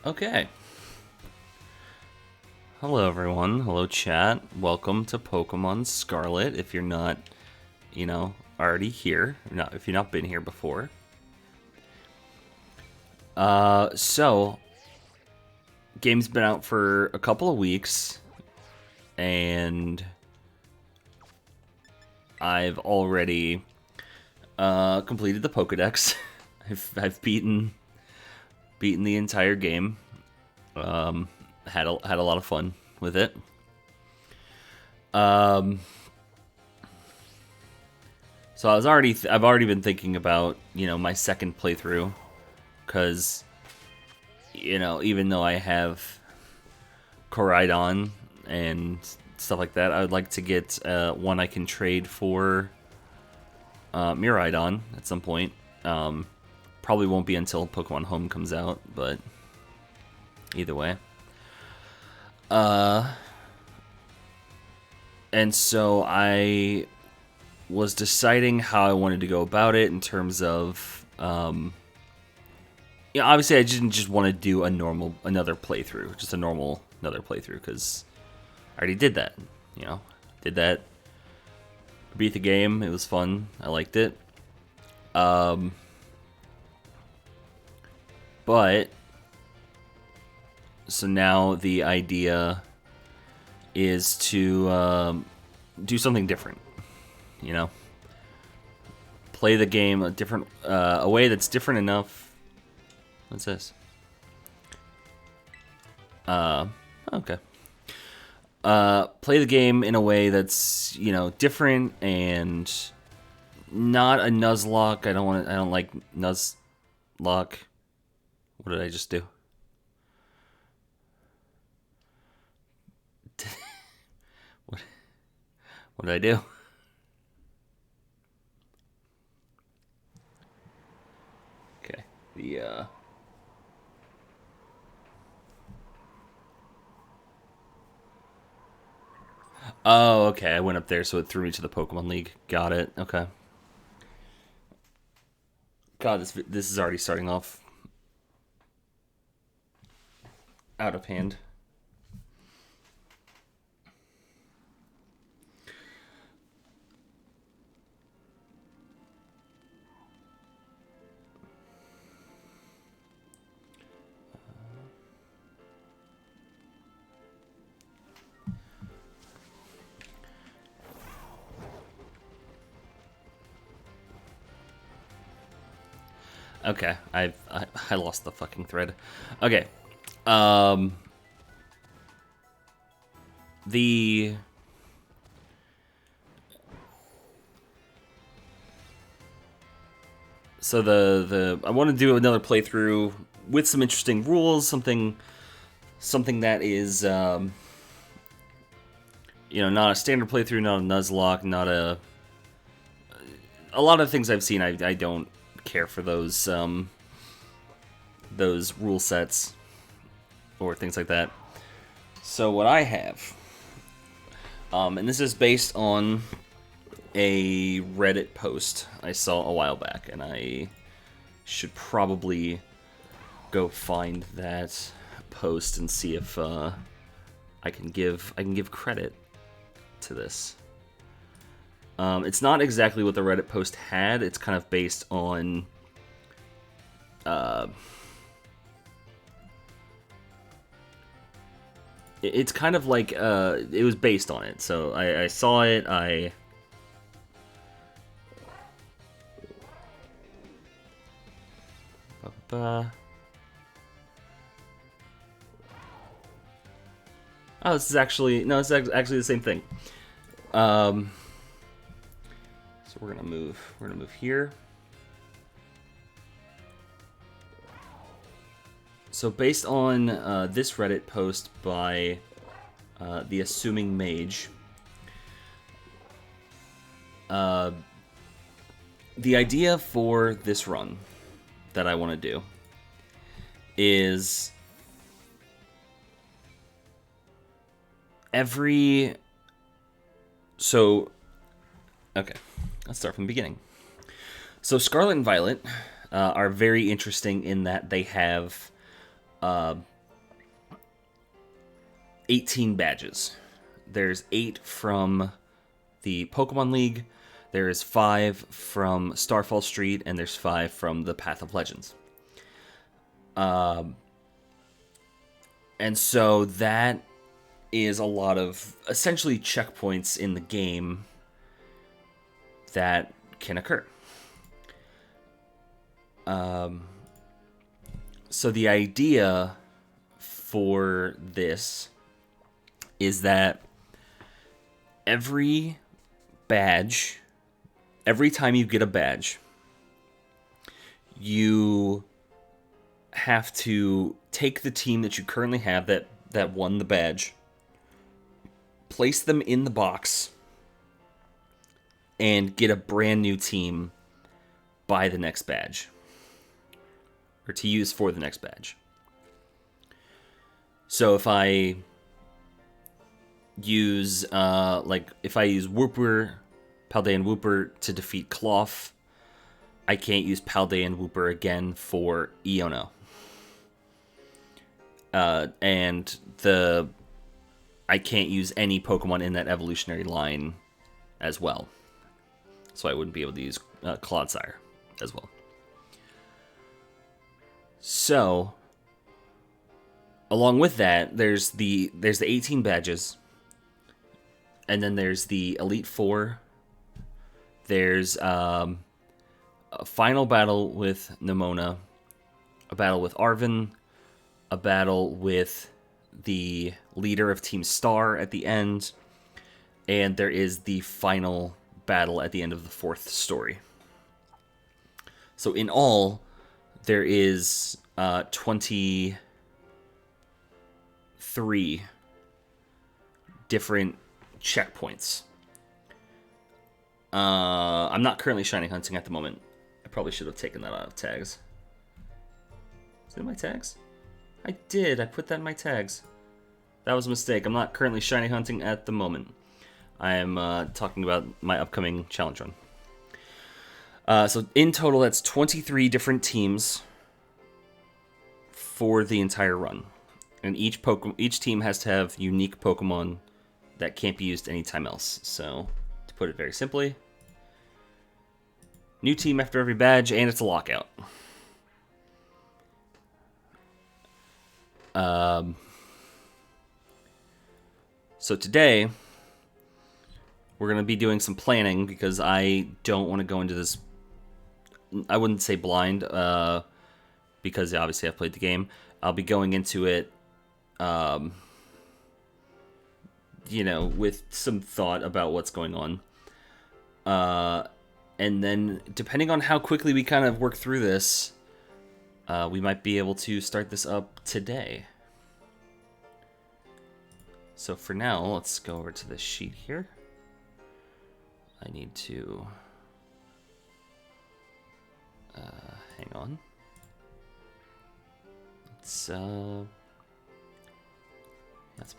Okay. Hello, everyone. Hello, chat. Welcome to Pokemon Scarlet. If you're not, already here, if you've not been here before. So, game's been out for a couple of weeks, and I've already completed the Pokedex. I've beaten the entire game. Had a lot of fun with it. So I've already been thinking about, my second playthrough, because, even though I have Koraidon and stuff like that, I would like to get one I can trade for Miraidon at some point. Probably won't be until Pokemon Home comes out, but either way. And so I was deciding how I wanted to go about it in terms of, obviously I didn't just want to do another playthrough, because I already did that, beat the game, it was fun, I liked it, but, so now the idea is to do something different, play the game a way that's different enough. What's this? Okay. Play the game in a way that's, different and not a Nuzlocke. I don't like Nuzlocke. What did I just do? What did I do? Okay. Oh, okay. I went up there, so it threw me to the Pokemon League. Got it. Okay. God, this is already starting off out of hand. Okay, I lost the fucking thread. Okay, the so the I want to do another playthrough with some interesting rules, something that is not a standard playthrough, not a Nuzlocke, not a lot of things I've seen. I don't care for those rule sets or things like that. So what I have, and this is based on a Reddit post I saw a while back, and I should probably go find that post and see if I can give credit to this. It's not exactly what the Reddit post had. It's kind of based on it's kind of like it was based on it. So I saw it. Oh, this is actually it's actually the same thing. So we're gonna move here. So based on this Reddit post by the Assuming Mage, the idea for this run that I want to do is okay, let's start from the beginning. So Scarlet and Violet are very interesting in that they have 18 badges. There's 8 from the Pokemon League, there's 5 from Starfall Street, and there's 5 from the Path of Legends. And so that is a lot of essentially checkpoints in the game that can occur. So the idea for this is that every badge, every time you get a badge, you have to take the team that you currently have that won the badge, place them in the box, and get a brand new team by the next badge, or to use for the next badge. So if I use Wooper, Paldea and Wooper to defeat Cloth, I can't use Paldea and Wooper again for Iono. And I can't use any Pokemon in that evolutionary line as well. So I wouldn't be able to use Clodsire as well. So, along with that, there's the 18 badges, and then there's the Elite Four. There's a final battle with Nemona, a battle with Arven, a battle with the leader of Team Star at the end, and there is the final battle at the end of the 4th story. So in all, there is 23 different checkpoints. I'm not currently shiny hunting at the moment. I probably should have taken that out of tags. Is it in my tags? I did. I put that in my tags. That was a mistake. I'm not currently shiny hunting at the moment. I am talking about my upcoming challenge run. So in total, that's 23 different teams for the entire run. And each team has to have unique Pokemon that can't be used anytime else. So, to put it very simply, new team after every badge, and it's a lockout. So today, we're going to be doing some planning because I don't want to go into this, I wouldn't say blind, because obviously I've played the game. I'll be going into it, with some thought about what's going on. And then, depending on how quickly we kind of work through this, we might be able to start this up today. So for now, let's go over to this sheet here. I need to hang on. Let's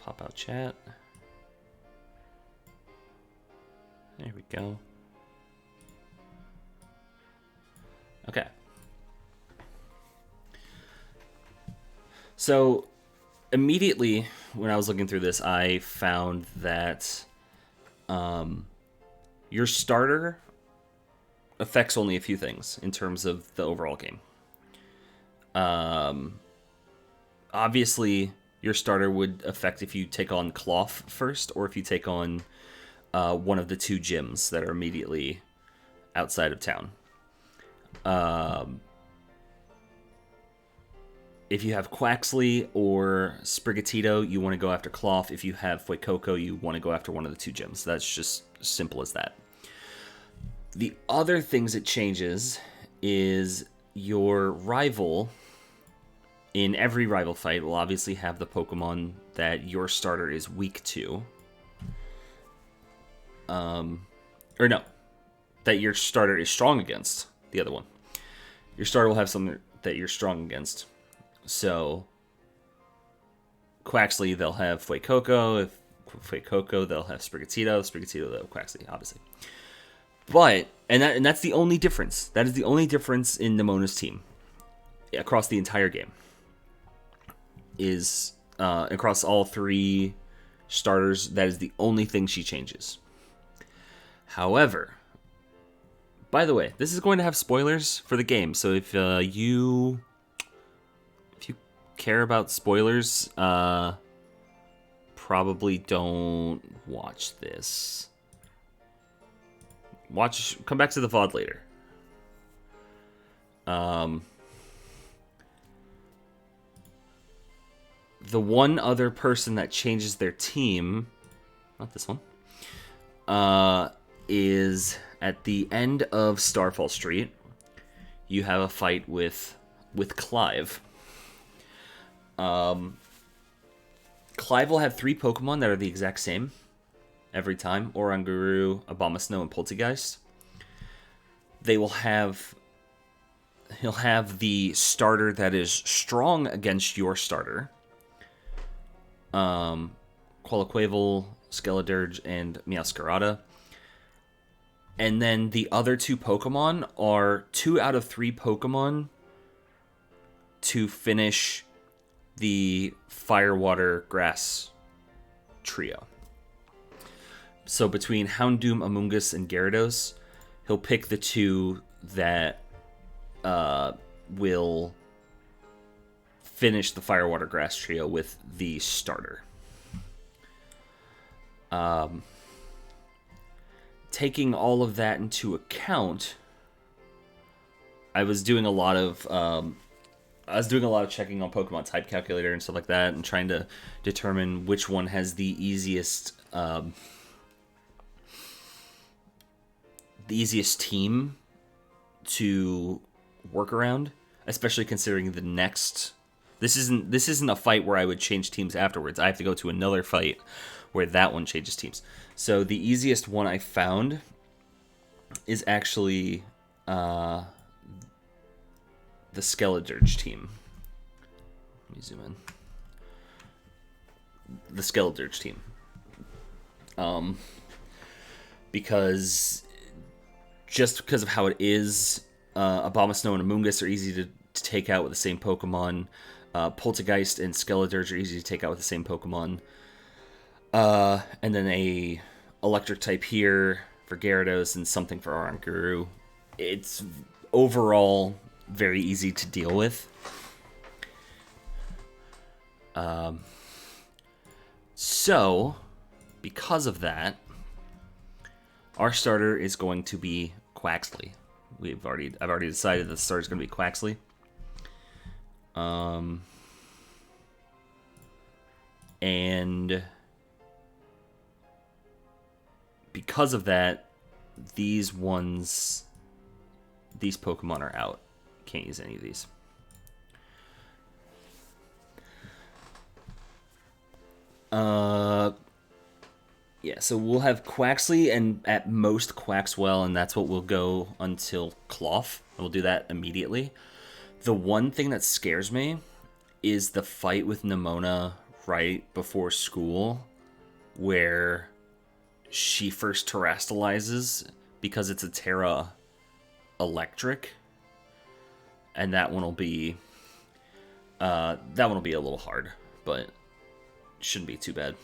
pop out chat. There we go. Okay. So immediately when I was looking through this, I found that your starter affects only a few things in terms of the overall game. Obviously, your starter would affect if you take on Cloth first, or if you take on one of the 2 gyms that are immediately outside of town. If you have Quaxley or Sprigatito, you want to go after Cloth. If you have Fuecoco, you want to go after one of the 2 gyms. That's just simple as that. The other things it changes is your rival, in every rival fight, will obviously have the Pokemon that your starter is weak to. That your starter is strong against. The other one. Your starter will have something that you're strong against. So, Quaxley, they'll have Fuecoco. If Fuecoco, they'll have Sprigatito. Sprigatito, they'll have Quaxley, obviously. But, and that's the only difference. That is the only difference in Nemona's team across the entire game. Is across all 3 starters, that is the only thing she changes. However, by the way, this is going to have spoilers for the game, so if you care about spoilers, probably don't watch this. Come back to the VOD later. The one other person that changes their team, not this one, is at the end of Starfall Street. You have a fight with Clive. Clive will have 3 Pokemon that are the exact same every time: Oranguru, Abomasnow, and Poltergeist. He'll have the starter that is strong against your starter. Qualiquavel, Skeledirge, and Meowscarada. And then the other 2 Pokemon are 2 out of 3 Pokemon to finish the Fire, Water, Grass trio. So between Houndoom, Amoonguss, and Gyarados, he'll pick the 2 that will finish the Fire, Water, Grass trio with the starter. Taking all of that into account, I was doing a lot of checking on Pokemon Type Calculator and stuff like that, and trying to determine which one has the easiest team to work around, especially considering the next. This isn't a fight where I would change teams afterwards. I have to go to another fight where that one changes teams. So the easiest one I found is actually the Skeledirge team. Let me zoom in. The Skeledirge team. Because of how it is, Abomasnow and Amoonguss are easy to take out with the same Pokemon. Poltergeist and Skeledirge are easy to take out with the same Pokemon. And then a electric type here for Gyarados and something for Oranguru. It's overall very easy to deal with. So, because of that, our starter is going to be Quaxly. I've already decided that the starter is going to be Quaxly. And because of that, these Pokemon are out. Can't use any of these. Yeah, so we'll have Quaxly and at most Quaxwell, and that's what we'll go until Cloth. We'll do that immediately. The one thing that scares me is the fight with Nimona right before school, where she first terastallizes because it's a Terra Electric, and that one will be a little hard, but shouldn't be too bad.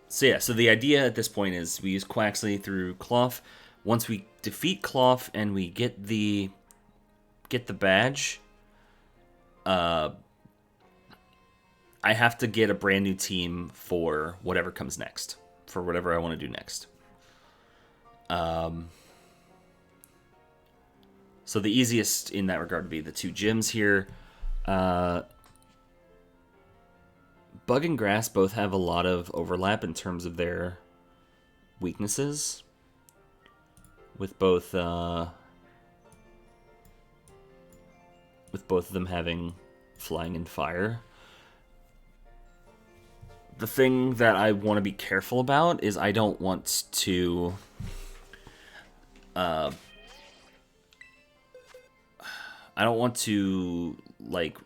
So the idea at this point is we use Quaxly through Cloth. Once we defeat Cloth and we get the badge, I have to get a brand new team for whatever comes next, for whatever I want to do next. So the easiest in that regard would be the 2 gyms here. Bug and Grass both have a lot of overlap in terms of their weaknesses, with both of them having Flying and Fire. The thing that I want to be careful about is I don't want to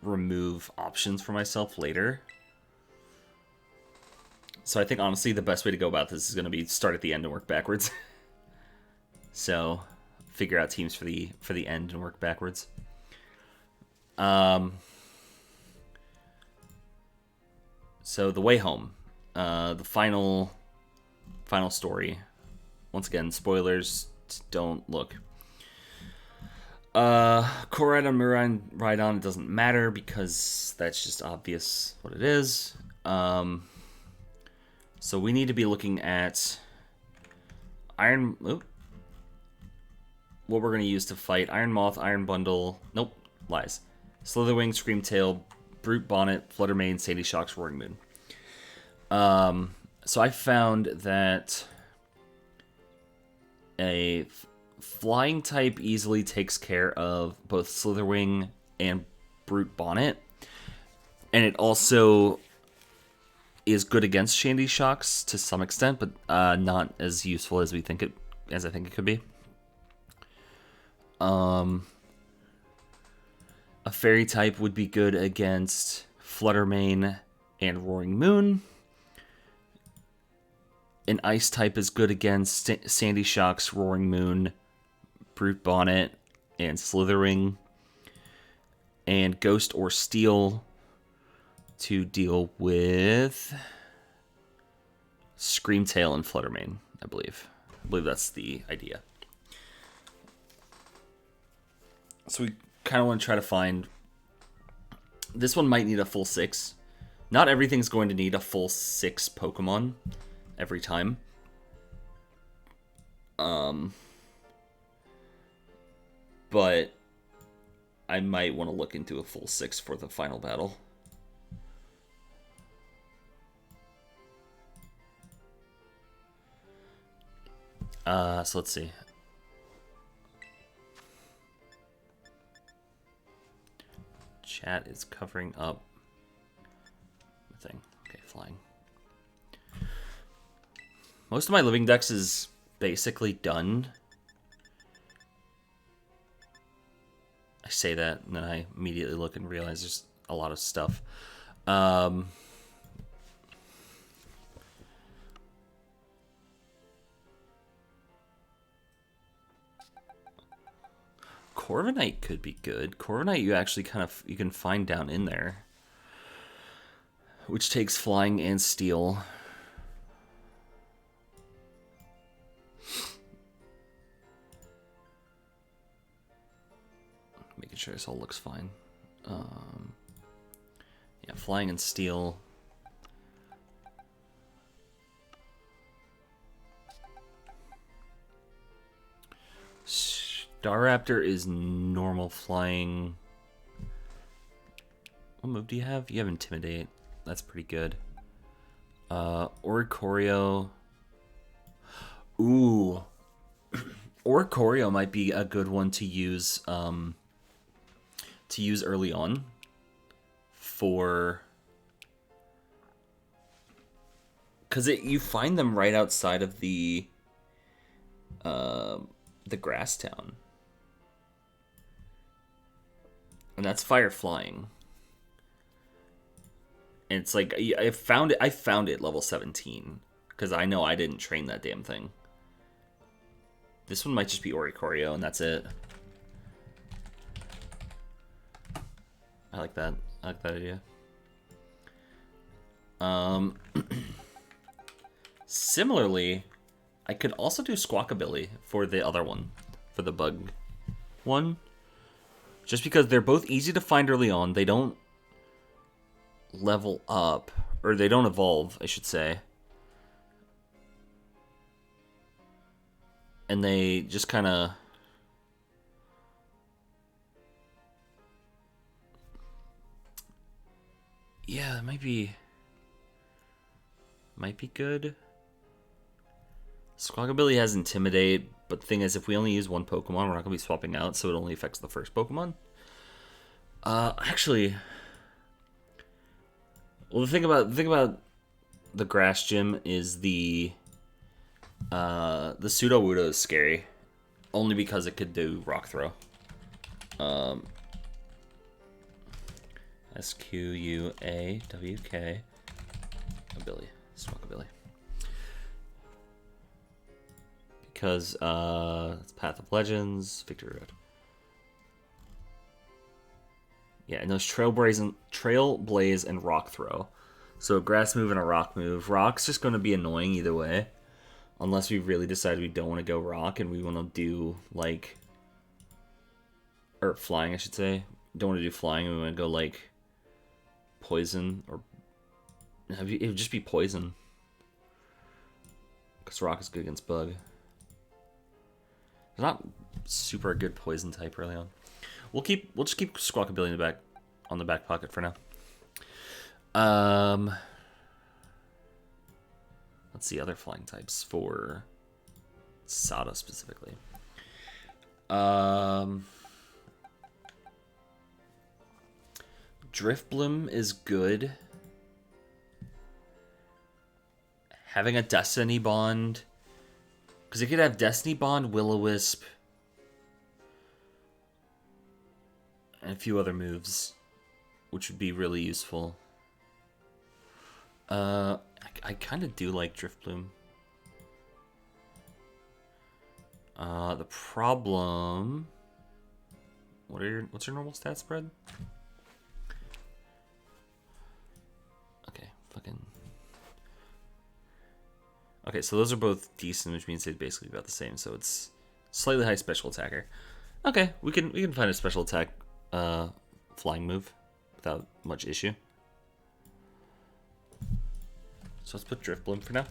remove options for myself later. So I think, honestly, the best way to go about this is going to be start at the end and work backwards. So, figure out teams for the end and work backwards. So the way home, the final story. Once again, spoilers. Don't look. Core item ride on, it doesn't matter because that's just obvious what it is. So we need to be looking at Iron. What we're going to use to fight Iron Moth, Iron Bundle. Nope, lies. Slitherwing, Screamtail, Brute Bonnet, Fluttermane, Sandy Shocks, Roaring Moon. So I found that a flying type easily takes care of both Slitherwing and Brute Bonnet, and it also is good against Sandy Shocks to some extent, but not as useful as I think it could be. A fairy type would be good against Fluttermane and Roaring Moon. An ice type is good against Sandy Shocks, Roaring Moon, Brute Bonnet, and Slitherwing. And Ghost or Steel to deal with Screamtail and Fluttermane, I believe. I believe that's the idea. So we kind of want to try to find... This one might need a full 6. Not everything's going to need a full 6 Pokemon every time. But I might want to look into a full 6 for the final battle. So let's see. Chat is covering up the thing. Okay, flying. Most of my living dex is basically done. I say that, and then I immediately look and realize there's a lot of stuff. Corviknight could be good. Corviknight you actually you can find down in there, which takes flying and steel. Making sure this all looks fine. Yeah, flying and steel. Staraptor is normal flying. What move do you have? You have Intimidate. That's pretty good. Oricorio. Ooh. Oricorio might be a good one to use early on for... Because you find them right outside of the grass town. And that's fire flying. And it's like I found it level 17 because I know I didn't train that damn thing. This one might just be Oricorio and that's it. I like that. I like that idea. Similarly, I could also do Squawkabilly for the other one, for the bug one. Just because they're both easy to find early on. They don't level up, or they don't evolve, I should say. And they just kind of... Yeah, it might be good. Squawkabilly has Intimidate, but the thing is, if we only use one Pokemon, we're not going to be swapping out, so it only affects the first Pokemon. Actually, well, the thing about the Grass Gym is the Sudowoodo is scary, only because it could do Rock Throw. Squawk Ability, Squawkabilly. Because it's Path of Legends, Victory Road. Yeah, and those Trailblaze and Rock Throw. So a grass move and a rock move. Rock's just going to be annoying either way. Unless we really decide we don't want to go rock and we want to do, like... Or flying, I should say. Don't want to do flying and we want to go, like... Poison, or... It would just be poison. Because rock is good against bug. It's not super good poison type early on. We'll just keep Squawkabilly on the back pocket for now. Let's see other flying types for Sada specifically. Driftbloom is good. Having a Destiny Bond, because it could have Destiny Bond, Will-O-Wisp, and a few other moves, which would be really useful. I kind of do like Driftbloom. The problem... What's your normal stat spread? Okay, fucking... Okay, so those are both decent, which means they're basically about the same, so it's slightly high special attacker. Okay, we can find a special attack flying move without much issue. So let's put Driftbloom for now.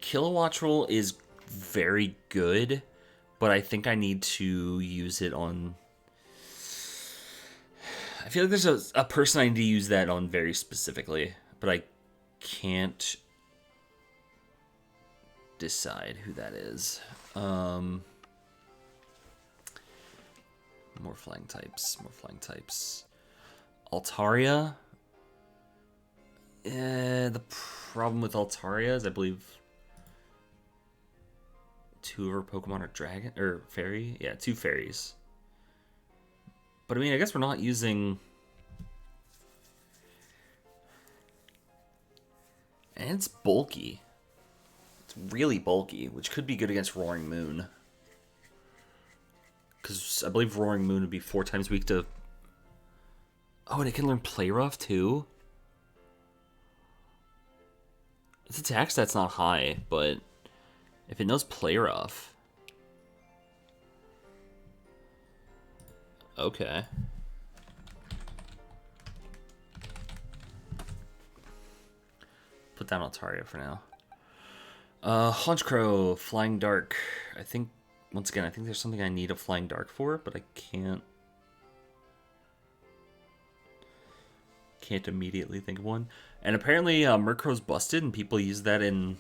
Kilowatt Roll is very good, but I think I need to use it on... I feel like there's a person I need to use that on very specifically, but I can't decide who that is. More flying types. Altaria. The problem with Altaria is I believe two of her Pokemon are dragon or fairy. Yeah, 2 fairies. But I mean, I guess we're not using... And it's bulky. It's really bulky, which could be good against Roaring Moon. Because I believe Roaring Moon would be 4 times weak to... Oh, and it can learn Play Rough too? Its attack stat's not high, but if it knows Play Rough... Okay. Put down Altaria for now. Honchkrow, Flying Dark. I think, once again, I think there's something I need a Flying Dark for, but I can't immediately think of one. And apparently Murkrow's busted, and people use that in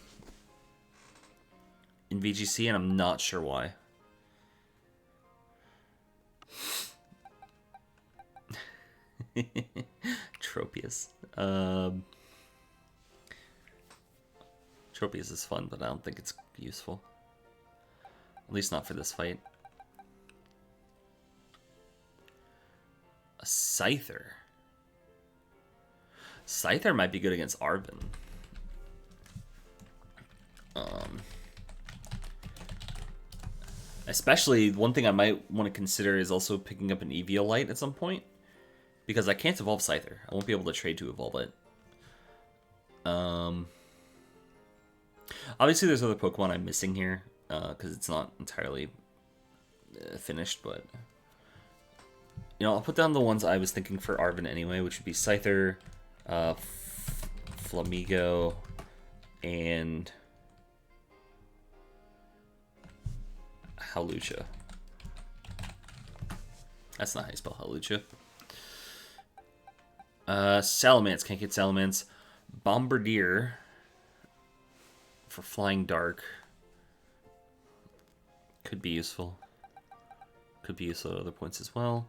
VGC, and I'm not sure why. Tropius. Tropius is fun, but I don't think it's useful. At least not for this fight. A Scyther. Scyther might be good against Arven. Especially, one thing I might want to consider is also picking up an Eviolite at some point. Because I can't evolve Scyther. I won't be able to trade to evolve it. Obviously, there's other Pokemon I'm missing here. Because it's not entirely finished, but... You know, I'll put down the ones I was thinking for Arven anyway, which would be Scyther, Flamigo, and Hawlucha. That's not how you spell Hawlucha. Salamence, can't get Salamence. Bombardier for Flying Dark. Could be useful. Could be useful at other points as well.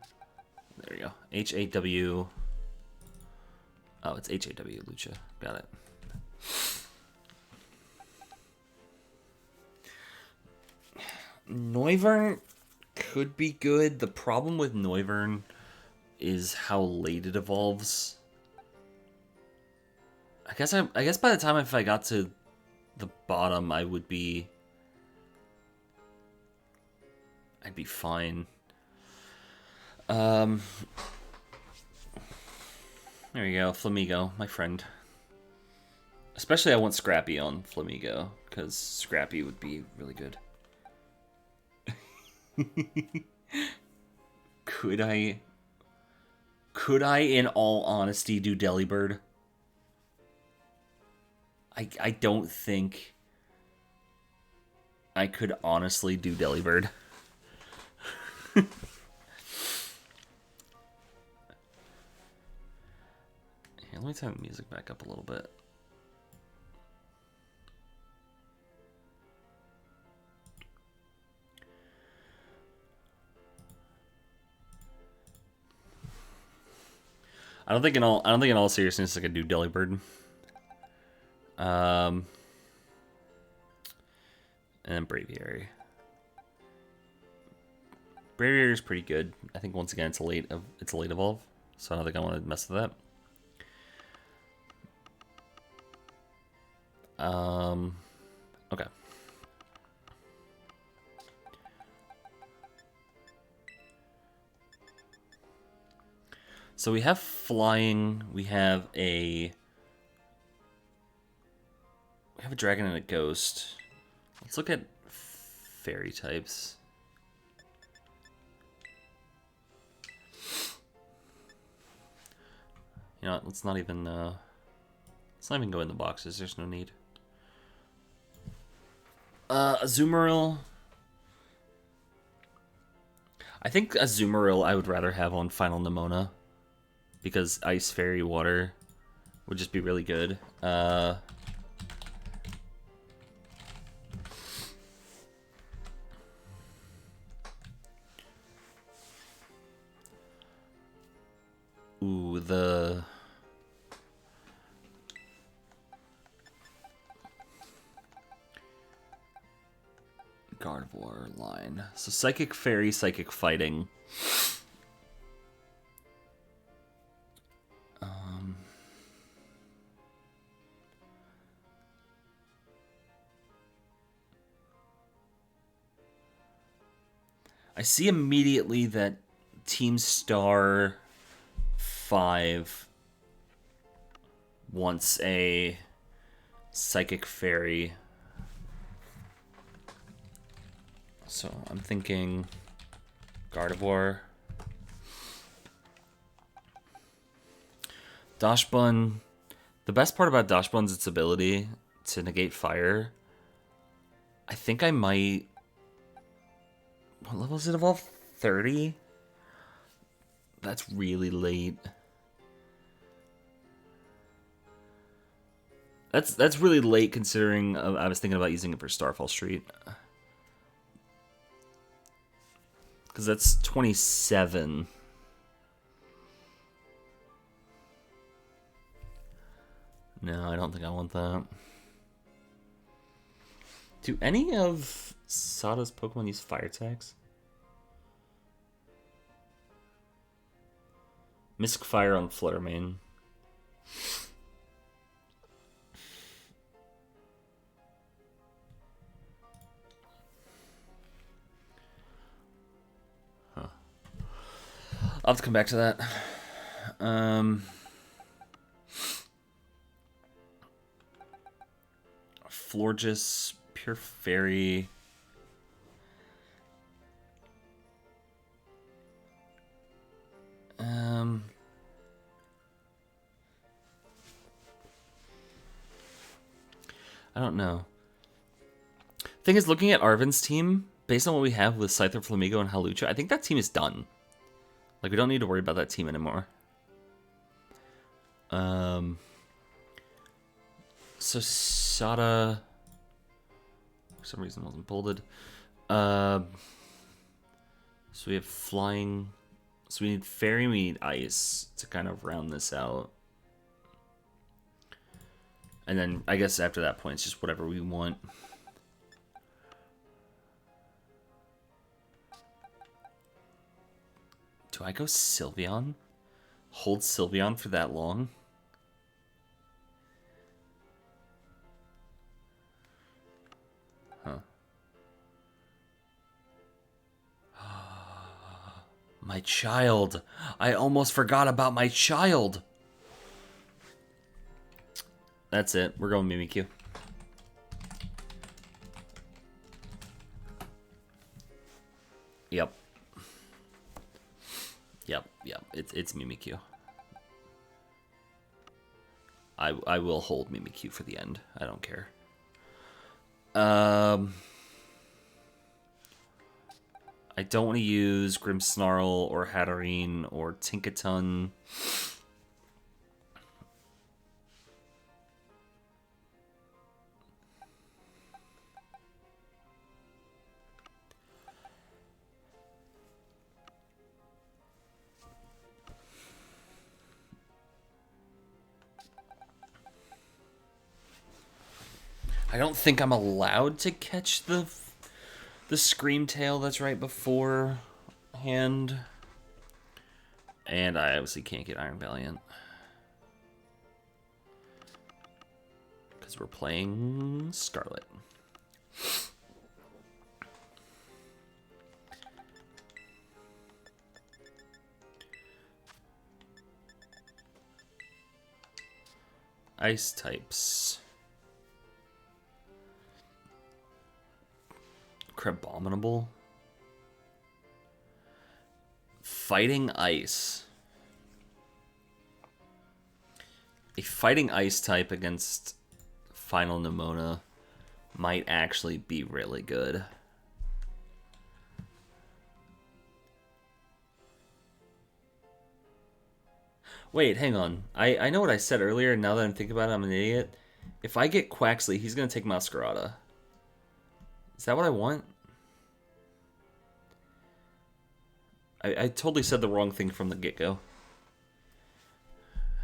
There we go. H-A-W. Oh, it's H-A-W, Lucha. Got it. Noivern could be good. The problem with Noivern is how late it evolves. I guess by the time if I got to the bottom, I'd be fine. There you go, Flamigo, my friend. Especially I want Scrappy on Flamigo, because Scrappy would be really good. Could I, in all honesty, do Delibird? I don't think I could honestly do Delibird. Here, let me turn the music back up a little bit. I don't think in all seriousness I could do Delibird. And then Braviary. Braviary is pretty good. I think once again it's a late evolve, so I don't think I want to mess with that. Okay. So we have flying. We have a dragon and a ghost. Let's look at fairy types. You know what, let's not even go in the boxes. There's no need. Azumarill. I think Azumarill I would rather have on Final Nemona, because Ice Fairy Water would just be really good. Ooh, the Gardevoir line. So Psychic Fairy, Psychic Fighting. I see immediately that Team Star 5 wants a Psychic Fairy. So I'm thinking Gardevoir. Dachshund. The best part about Dachshund's its ability to negate fire. I think I might... What level does it evolve? 30? That's really late. That's really late considering I was thinking about using it for Starfall Street. Because that's 27. No, I don't think I want that. Do any of Sada's Pokemon use fire attacks? Mystic Fire on Fluttermane. Huh. I'll have to come back to that. Florges, Pure Fairy. I don't know. Thing is, looking at Arvin's team, based on what we have with Scyther, Flamigo, and Hawlucha, I think that team is done. Like, we don't need to worry about that team anymore. So Sada, for some reason, wasn't bolded. So we have flying. So we need fairy, we need ice to kind of round this out. And then I guess after that point, it's just whatever we want. Do I go Sylveon? Hold Sylveon for that long? My child. I almost forgot about my child. That's it. We're going Mimikyu. Yep. It's Mimikyu. I will hold Mimikyu for the end. I don't care. I don't want to use Grimmsnarl or Hatterene or Tinkaton. I don't think I'm allowed to catch the Scream Tail that's right before hand. And I obviously can't get Iron Valiant. Because we're playing Scarlet. Ice types. Crabominable. Fighting Ice. A Fighting Ice type against Final Nemona might actually be really good. Wait, hang on. I know what I said earlier, and now that I'm thinking about it, I'm an idiot. If I get Quaxley, he's going to take Masquerada. Is that what I want? I totally said the wrong thing from the get-go.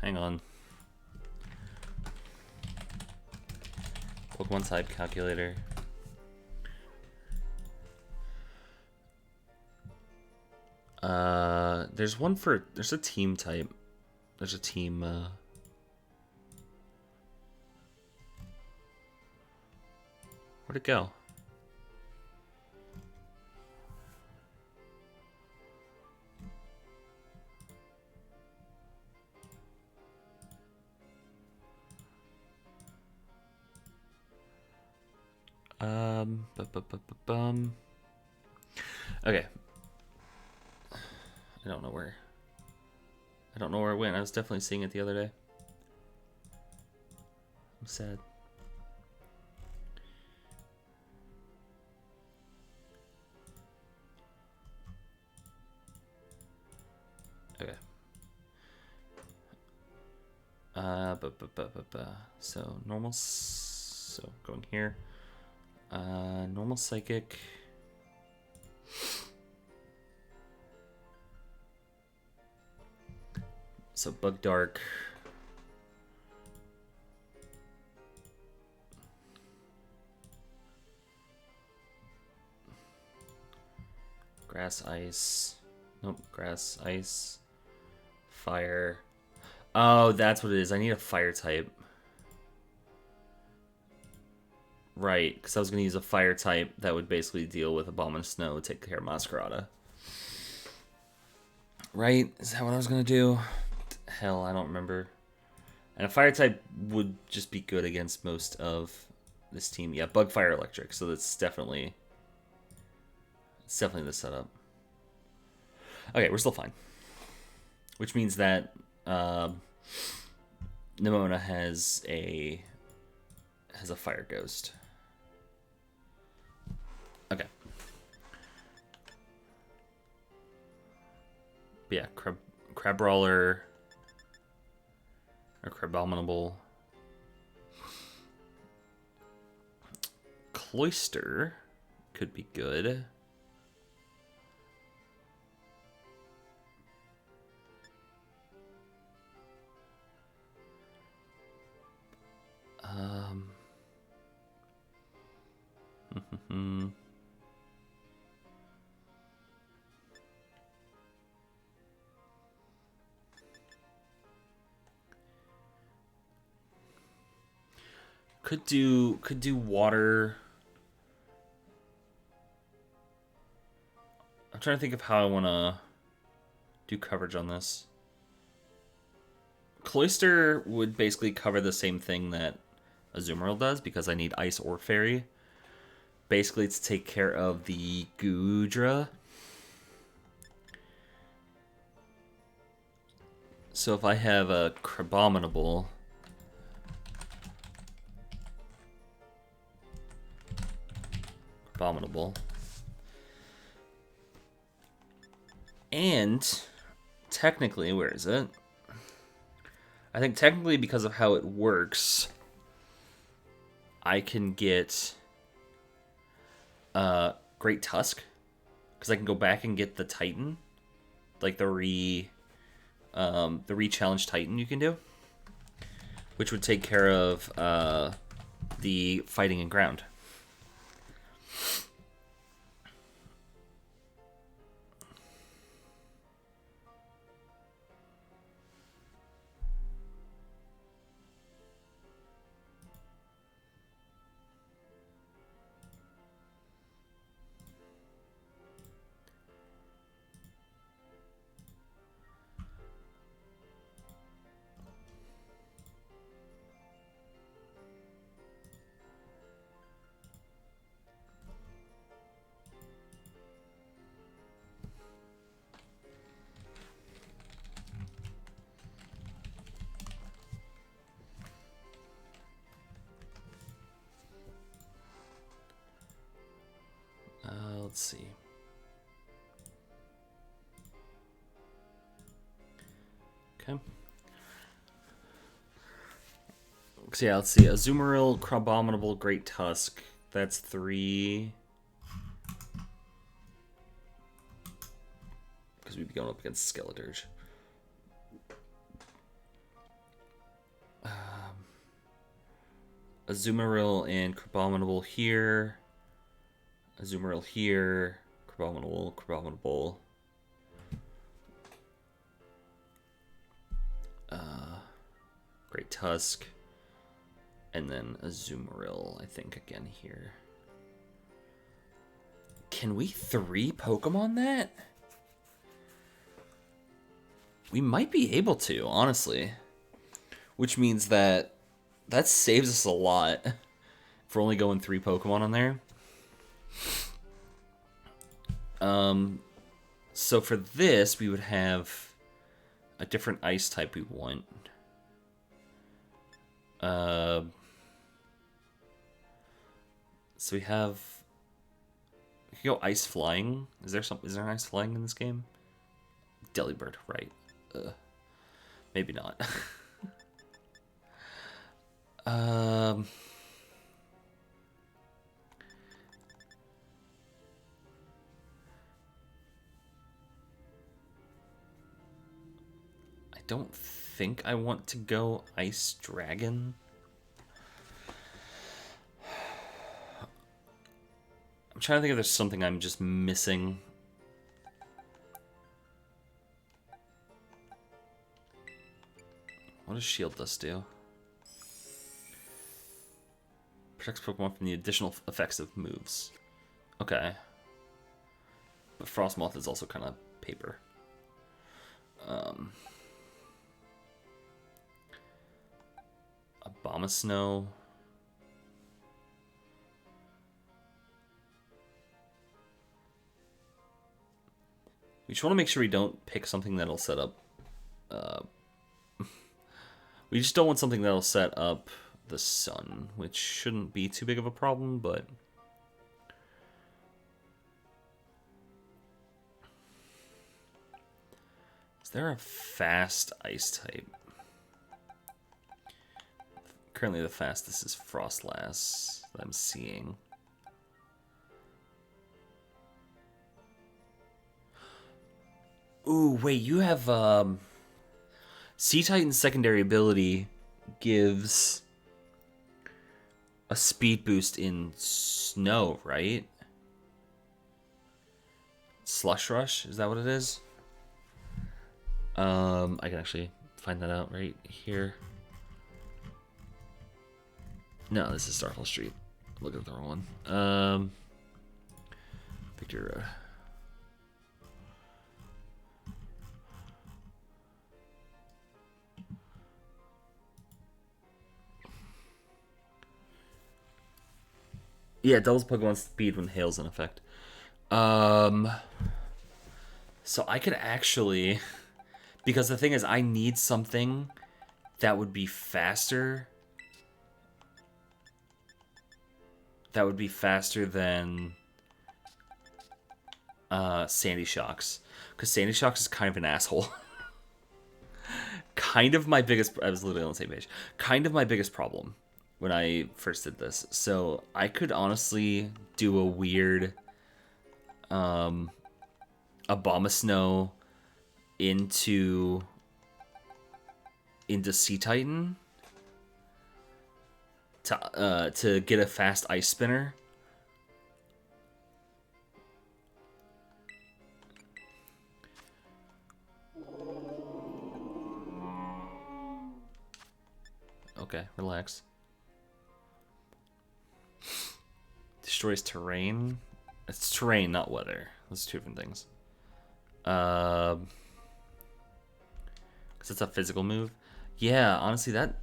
Hang on. Pokemon type calculator. There's one for... There's a team type. There's a team... Where'd it go? Okay. I don't know where. I don't know where it went. I was definitely seeing it the other day. I'm sad. Okay. So normal. So going here. Normal psychic. So Bug Dark. Grass Ice. Nope, Grass Ice. Fire. Oh, that's what it is. I need a fire type. Right, because I was going to use a fire type that would basically deal with Abominable Snow, take care of Masquerada. Right? Is that what I was going to do? Hell, I don't remember. And a fire type would just be good against most of this team. Yeah, Bug, Fire, Electric. So that's definitely... It's definitely the setup. Okay, we're still fine. Which means that Nemona has a Fire Ghost. Okay. But yeah, Crabrawler or Crabominable. Cloyster could be good. Could do water. I'm trying to think of how I want to do coverage on this. Cloister would basically cover the same thing that Azumarill does, because I need Ice or Fairy. Basically, it's to take care of the Goodra. So if I have a Crabominable, and technically, where is it? I think technically, because of how it works, I can get Great Tusk, because I can go back and get the Titan, like the re-challenge Titan you can do, which would take care of the fighting and ground. Let's see. Okay. So yeah, let's see. Azumarill, Crabominable, Great Tusk. That's 3. Because we'd be going up against Skeledirge. Azumarill and Crabominable here. Azumarill here. Crabominable. Great Tusk. And then Azumarill, I think, again here. Can we 3 Pokemon that? We might be able to, honestly. Which means that saves us a lot for only going 3 Pokemon on there. So for this, we would have a different ice type we want. So we have. We can go ice flying. Is there an ice flying in this game? Delibird, right? Maybe not. I don't think I want to go Ice Dragon. I'm trying to think if there's something I'm just missing. What does Shield Dust do? Protects Pokemon from the additional effects of moves. Okay. But Frostmoth is also kind of paper. Abomasnow. We just want to make sure we don't pick something that'll set up... we just don't want something that'll set up the sun, which shouldn't be too big of a problem, but... Is there a fast ice type? Currently the fastest is Frostlass that I'm seeing. Ooh, wait, you have, Sea Titan's secondary ability gives a speed boost in snow, right? Slush Rush, is that what it is? I can actually find that out right here. No, this is Starfall Street. Look at the wrong one. Victory Road. Yeah, it doubles Pokemon speed when Hail's in effect. So I could actually... Because the thing is, I need something that would be faster. That would be faster than Sandy Shocks. Because Sandy Shocks is kind of an asshole. Kind of my biggest... I was literally on the same page. Kind of my biggest problem when I first did this. So I could honestly do a weird Abomasnow into Sea Titan to get a fast Ice Spinner. Okay, relax. Destroys terrain. It's terrain, not weather. Those are two different things. Because it's a physical move. Yeah, honestly, that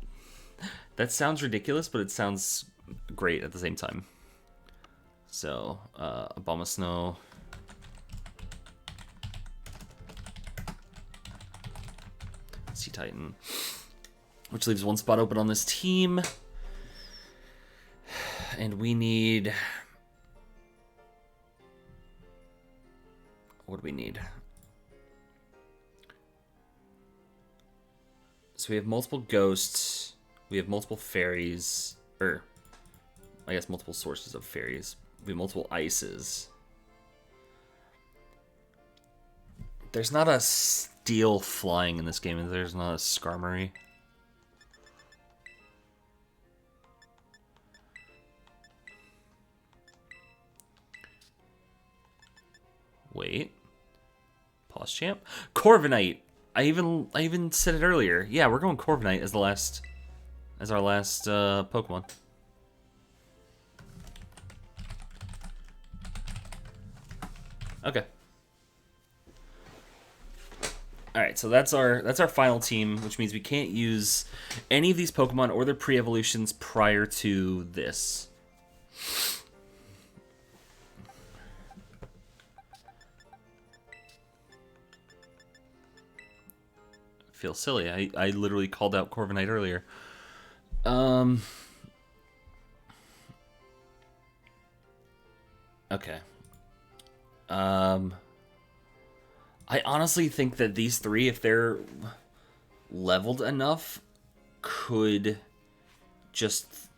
sounds ridiculous, but it sounds great at the same time. So, Abomasnow. Sea Titan. Which leaves one spot open on this team. And we need... What do we need? So we have multiple ghosts. We have multiple fairies. Or, I guess multiple sources of fairies. We have multiple ices. There's not a steel flying in this game, and there's not a Skarmory. Wait. Pause champ. Corviknight. I even said it earlier. Yeah, we're going Corviknight as our last Pokemon. Okay. All right, so that's our final team, which means we can't use any of these Pokemon or their pre-evolutions prior to this. Feel silly. I literally called out Corviknight earlier. Okay. I honestly think that these three, if they're leveled enough, could just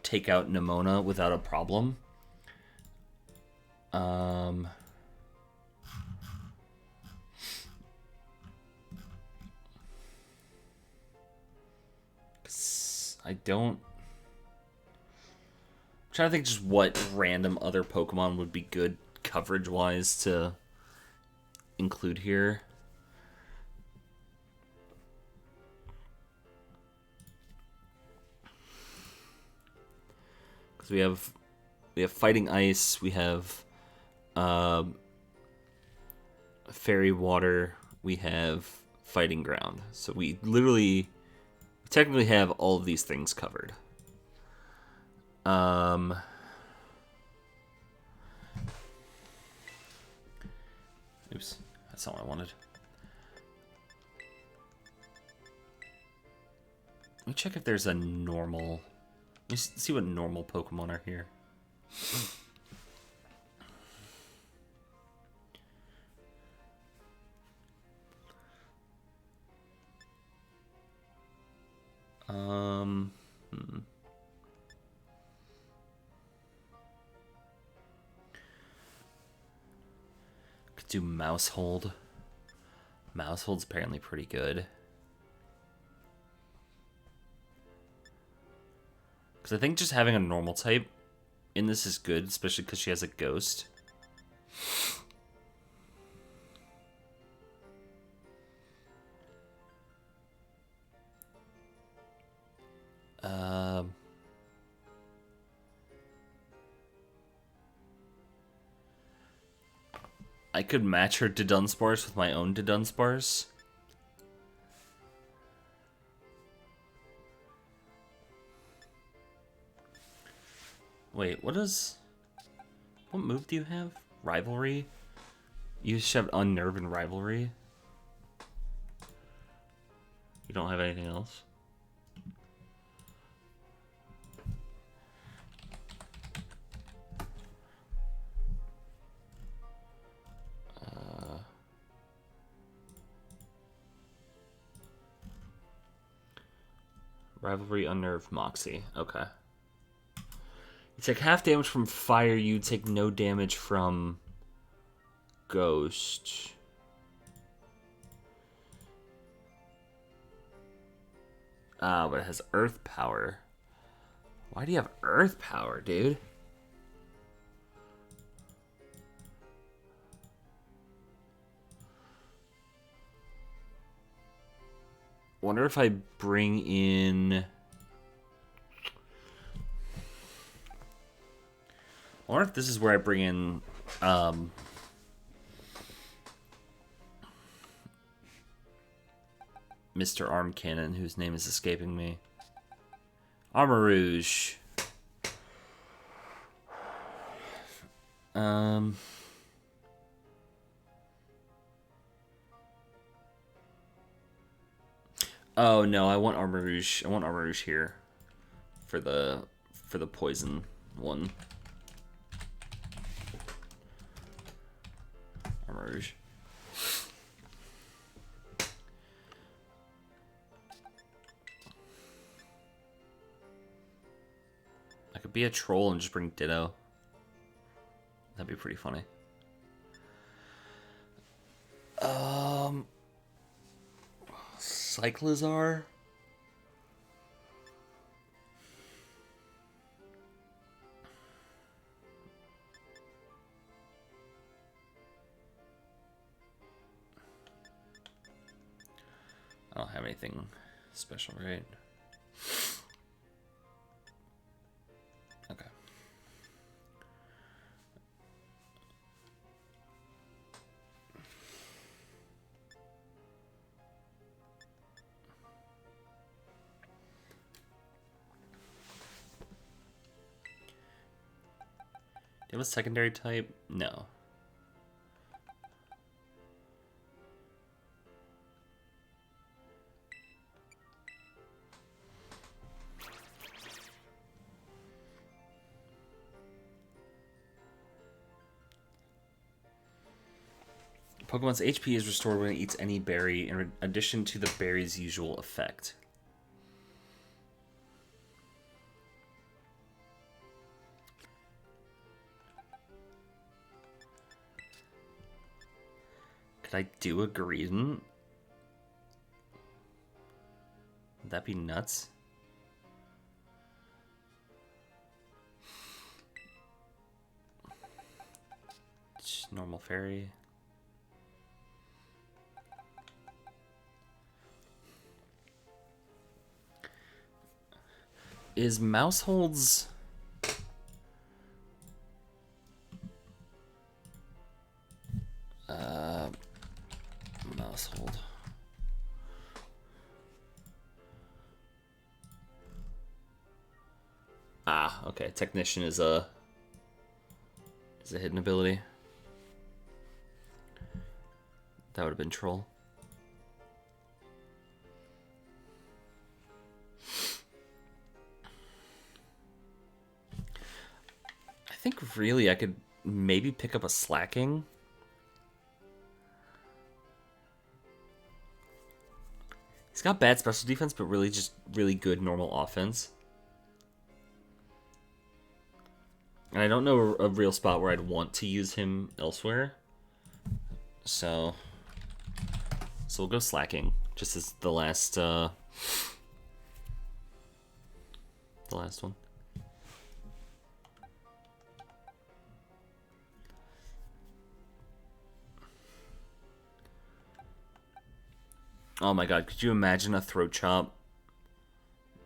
take out Nemona without a problem. I'm trying to think just what random other Pokemon would be good coverage-wise to include here. Because we have Fighting Ice, we have Fairy Water, we have Fighting Ground. So we technically have all of these things covered. Oops, that's not what I wanted. Let me check if there's a normal... Let me see what normal Pokemon are here. Could do Mousehold. Mousehold's apparently pretty good. Because I think just having a normal type in this is good, especially because she has a ghost. I could match her Dunsparce with my own Dunsparce. Wait, what move do you have? Rivalry? You should have Unnerve and Rivalry. You don't have anything else? Rivalry, Unnerve, Moxie. Okay. You take half damage from fire. You take no damage from Ghost. But it has Earth power. Why do you have Earth power, dude? Wonder if I bring in... I wonder if this is where I bring in... Mr. Arm Cannon, whose name is escaping me. Armor Rouge. Oh no, I want Armor Rouge. I want Armor Rouge here for the poison one. Armor Rouge. I could be a troll and just bring Ditto. That'd be pretty funny. Cyclizar? I don't have anything special, right? Okay. Do you have a secondary type? No. Pokemon's HP is restored when it eats any berry in addition to the berry's usual effect. Could I do a Greedent? Would that be nuts? Just normal fairy. Is Mousehold's... Mousehold. Ah, okay. Technician is a hidden ability. That would have been Troll. I think really I could maybe pick up a Slacking. He's got bad special defense, but really just really good normal offense. And I don't know a real spot where I'd want to use him elsewhere. So we'll go Slacking, just as the last one. Oh my god, could you imagine a Throat Chop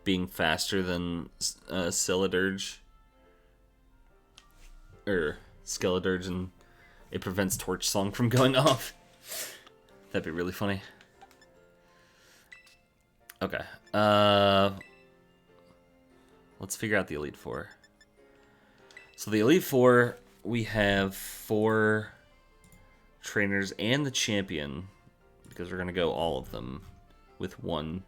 being faster than Skeledirge? Or Skeledirge, and it prevents Torch Song from going off. That'd be really funny. Okay. Let's figure out the Elite Four. So the Elite Four, we have 4 trainers and the champion, because we're going to go all of them with 1.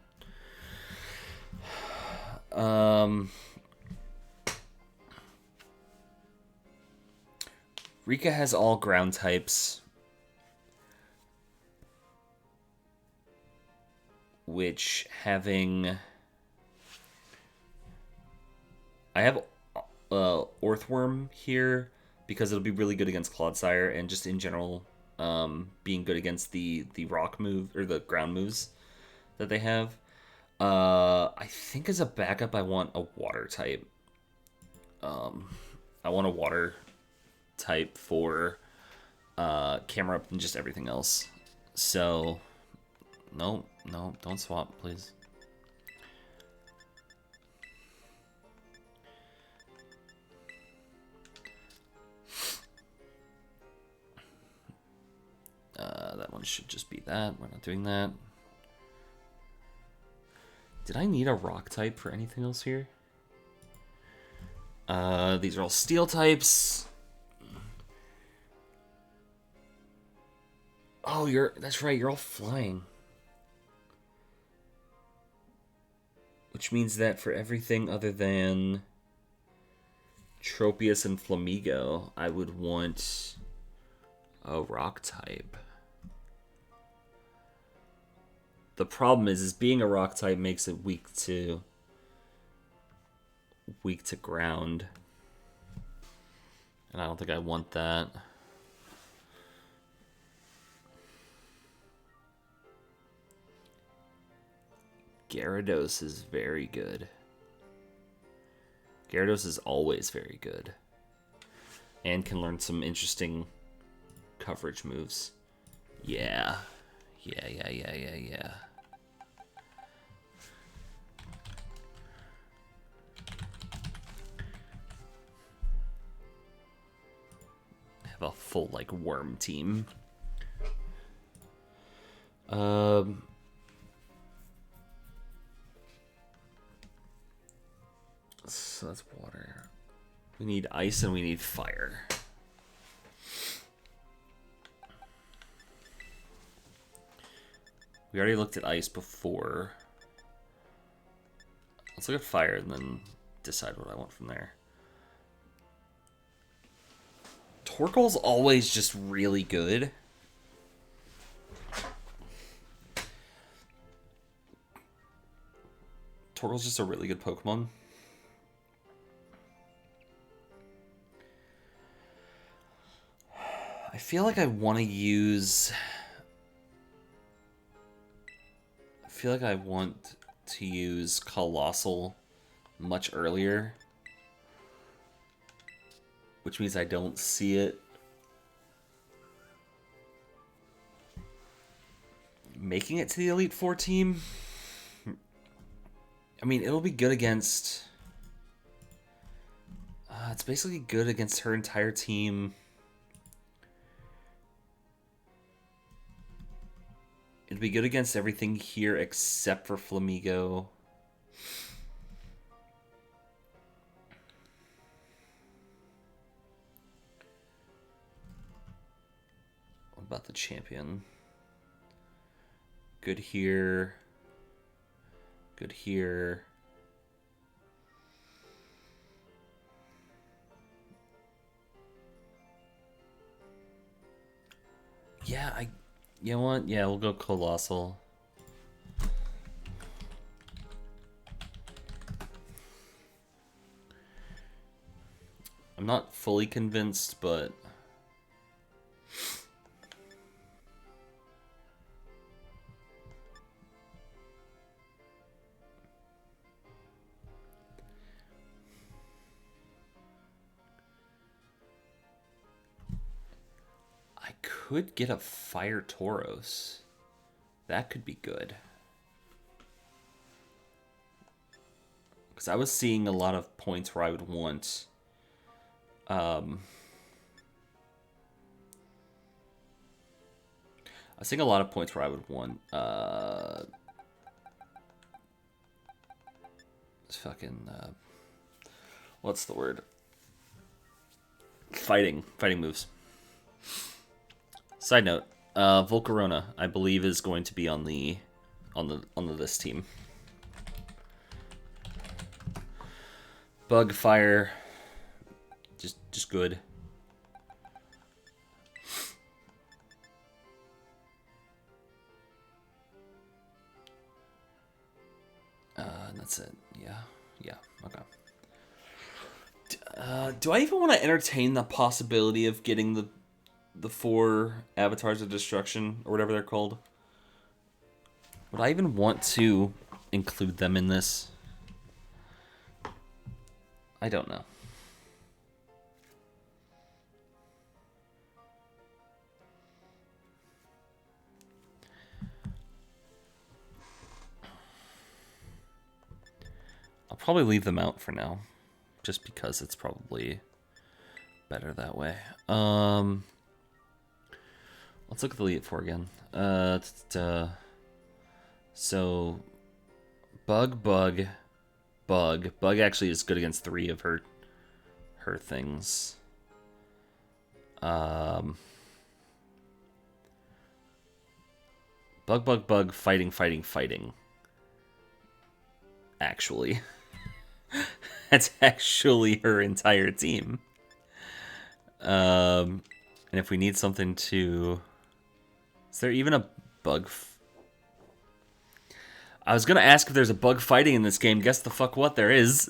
Rika has all ground types, which having... I have Orthworm here because it'll be really good against Clodsire, and just in general being good against the rock move, or the ground moves that they have. I think as a backup I want a water type. I want a water type for camera up and just everything else. So no, don't swap, please. That one should just be that. We're not doing that. Did I need a rock type for anything else here? These are all steel types. Oh, that's right, you're all flying. Which means that for everything other than Tropius and Flamigo, I would want a rock type. The problem is being a rock type makes it weak to ground. And I don't think I want that. Gyarados is very good. Gyarados is always very good. And can learn some interesting coverage moves. Yeah. Yeah. Have a full, like, worm team. So that's water. We need ice and we need fire. We already looked at ice before. Let's look at fire and then decide what I want from there. Torkoal's always just really good. Torkoal's just a really good Pokemon. I feel like I want to use... I feel like I want to use Colossal much earlier. Which means I don't see it making it to the Elite Four team. I mean, it'll be good against... it's basically good against her entire team. It'd be good against everything here except for Flamigo. What about the champion? Good here. Good here. Yeah, you know what? Yeah, we'll go Colossal. I'm not fully convinced, but... I could get a Fire Tauros. That could be good. Because I was seeing a lot of points where I would want... I was seeing a lot of points where I would want... what's the word? Fighting moves. Side note, Volcarona, I believe, is going to be on the this team. Bug, fire, just good. And that's it. Yeah. Okay. Do I even want to entertain the possibility of getting the 4 avatars of destruction or whatever they're called? Would I even want to include them in this? I don't know. I'll probably leave them out for now, just because it's probably better that way. Let's look at the Elite Four again. So, Bug actually is good against 3 of her things. Bug, fighting. Actually. That's actually her entire team. And if we need something to... Is there even a bug... I was gonna ask if there's a bug fighting in this game. Guess the fuck what there is.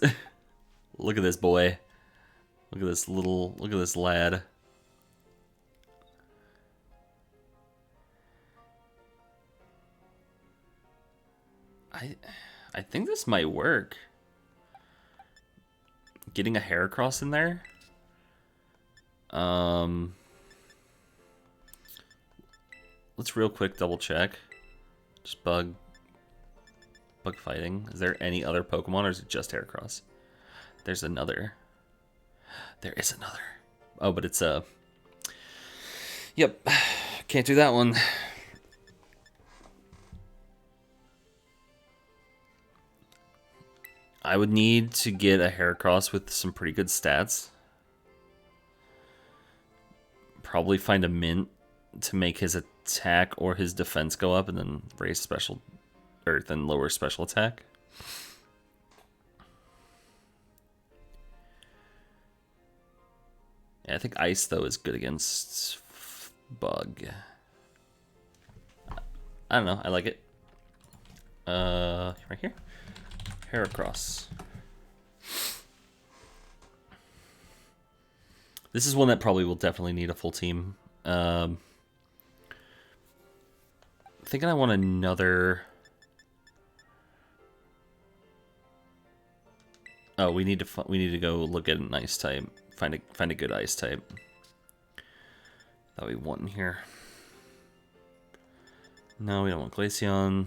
Look at this boy. Look at this lad. I think this might work. Getting a Heracross in there. Let's real quick double check. Just bug fighting. Is there any other Pokemon, or is it just Heracross? There's another. There is another. Oh, but it's a... Yep. Can't do that one. I would need to get a Heracross with some pretty good stats. Probably find a mint to make his attack or his defense go up, and then raise special, or then lower special attack. Yeah, I think Ice though is good against Bug. I don't know. I like it. Right here. Heracross. This is one that probably will definitely need a full team. Thinking I want another... Oh, we need to go look at an ice type. Find a good ice type that we want in here. No, we don't want Glaceon.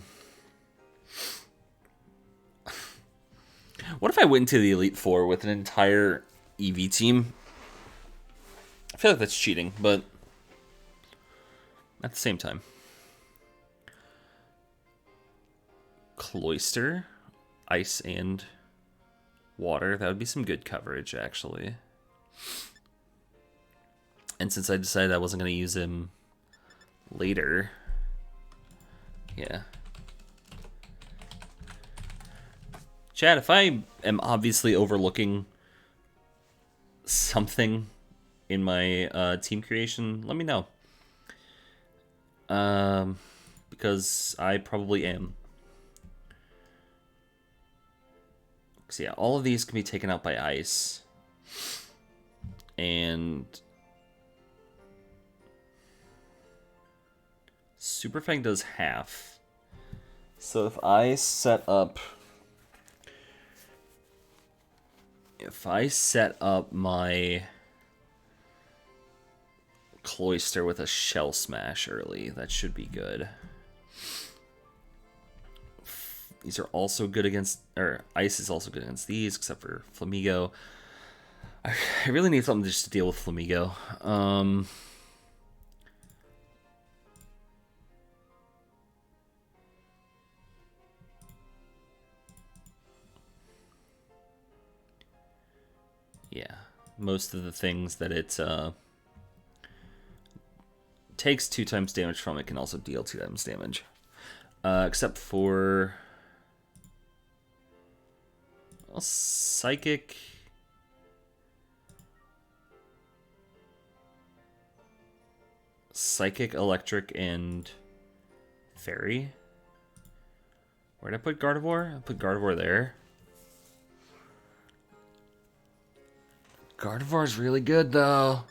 What if I went into the Elite Four with an entire EV team? I feel like that's cheating, but at the same time. Cloyster, ice and water. That would be some good coverage, actually. And since I decided I wasn't going to use him later, yeah. Chad, if I am obviously overlooking something in my team creation, let me know. Because I probably am. So yeah, all of these can be taken out by ice. And Super Fang does half. So if I set up my Cloyster with a Shell Smash early, that should be good. These are also good against, or Ice is also good against these, except for Flamigo. I really need something just to deal with Flamigo. Yeah. most of the things that it takes 2 times damage from, it can also deal 2 times damage. Except for... well, Psychic... Psychic, Electric, and Fairy. Where'd I put Gardevoir? I put Gardevoir there. Gardevoir's really good, though.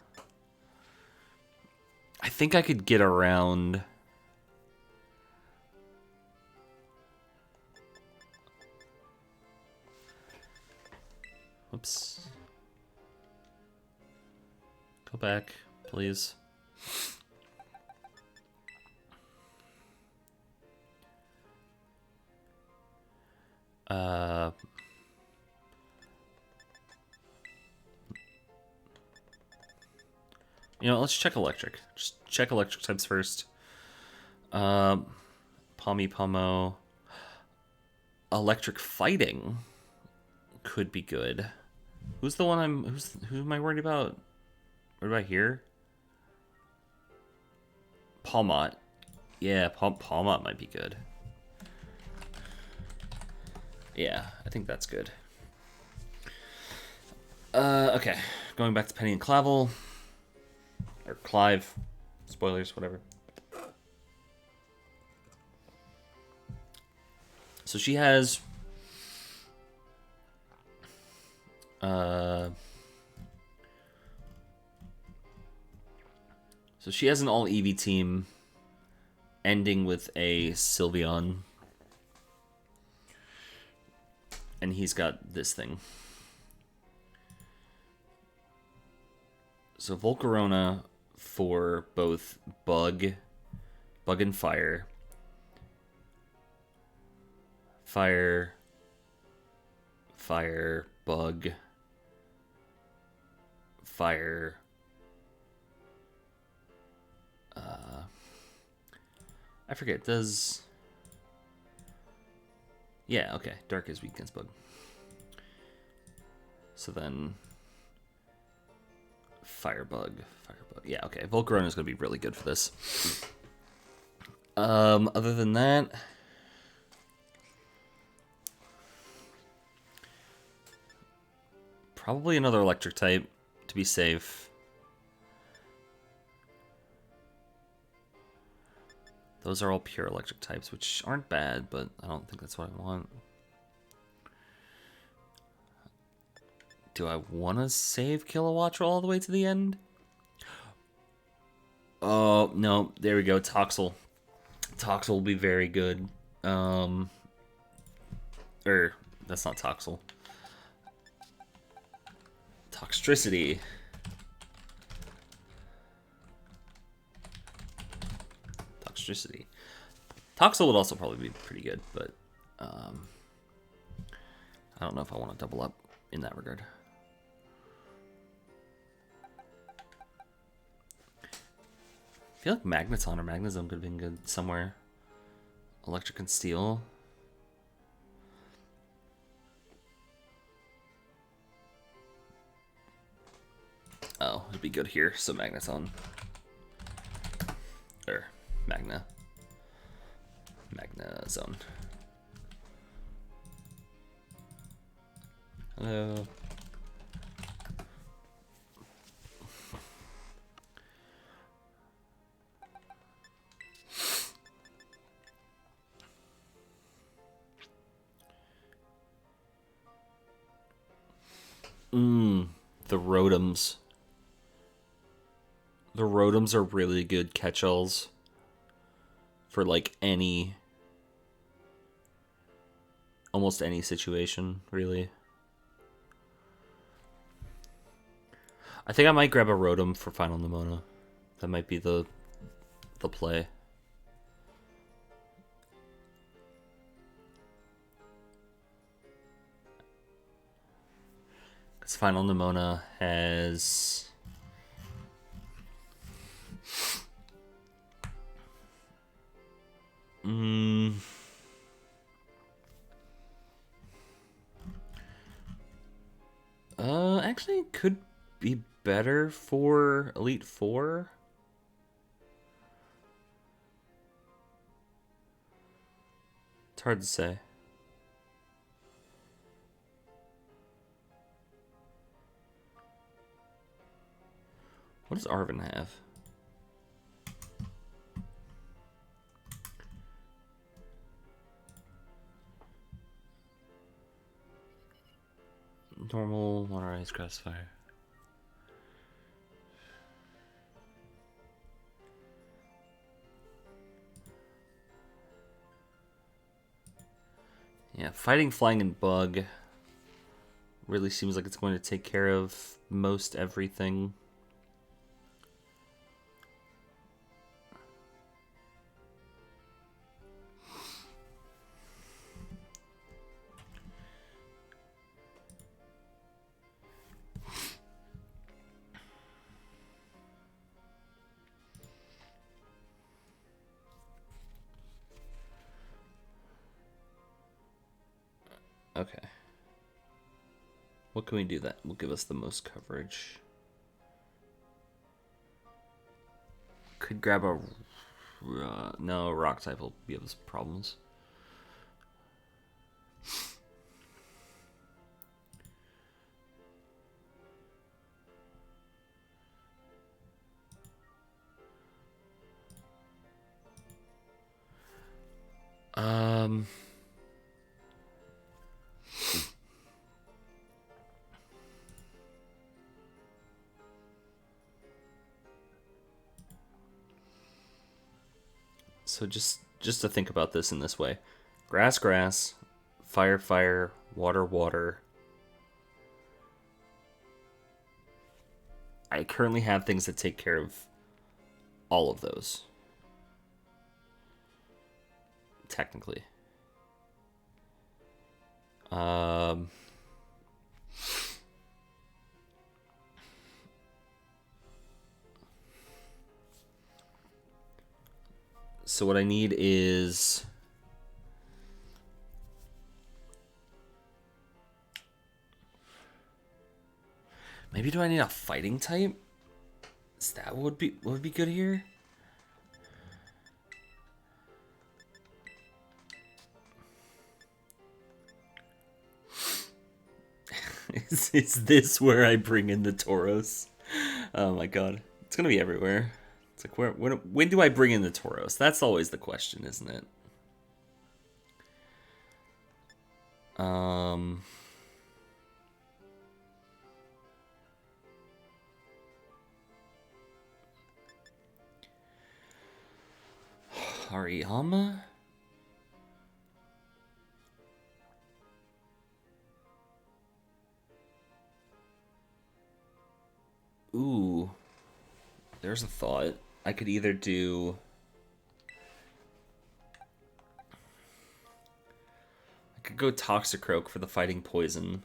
I think I could get around... Whoops. Go back, please. You know, let's check electric. Just check electric types first. Pommy Pomo. Electric fighting could be good. Who's the one who am I worried about? What about here? Palmot. Yeah, Palmot might be good. Yeah, I think that's good. Okay. Going back to Penny and Clavel. Or Clive. Spoilers, whatever. So she has... so she has an all Eevee team ending with a Sylveon. And he's got this thing. So Volcarona for both Bug and Fire. Fire, Bug, Fire. I forget, does... yeah, okay. Dark is weak against Bug. So then... Firebug. Yeah, okay. Volcarona is going to be really good for this. Other than that... probably another electric type to be safe. Those are all pure electric types, which aren't bad, but I don't think that's what I want. Do I want to save Kilowattrel all the way to the end? Oh, no. There we go. Toxel. Toxel will be very good. That's not Toxel. Toxtricity. Toxtricity. Toxel would also probably be pretty good, but I don't know if I want to double up in that regard. I feel like Magneton or Magnezone could have been good somewhere. Electric and Steel. Oh, it'd be good here, so Magneton. Or Magnezone. Hello. The Rotoms. The Rotoms are really good catch-alls for like almost any situation, really. I think I might grab a Rotom for Final Nemona. That might be the play. Because Final Nemona has... actually, it could be better for Elite Four? It's hard to say. What does Arvin have? Normal, water, ice, grass, fire. Yeah, fighting, flying, and bug really seems like it's going to take care of most everything. Okay. What can we do that will give us the most coverage? Could grab a... no, rock type will give us problems. So just to think about this in this way. Grass, grass, fire, fire, water, water. I currently have things that take care of all of those. Technically. So what I need is... maybe do I need a fighting type? Is that what would be good here? Is this where I bring in the Tauros? Oh my god. It's gonna be everywhere. It's like, when do I bring in the Tauros? That's always the question, isn't it? Hariyama? Ooh. There's a thought. I could either do... I could go Toxicroak for the fighting poison.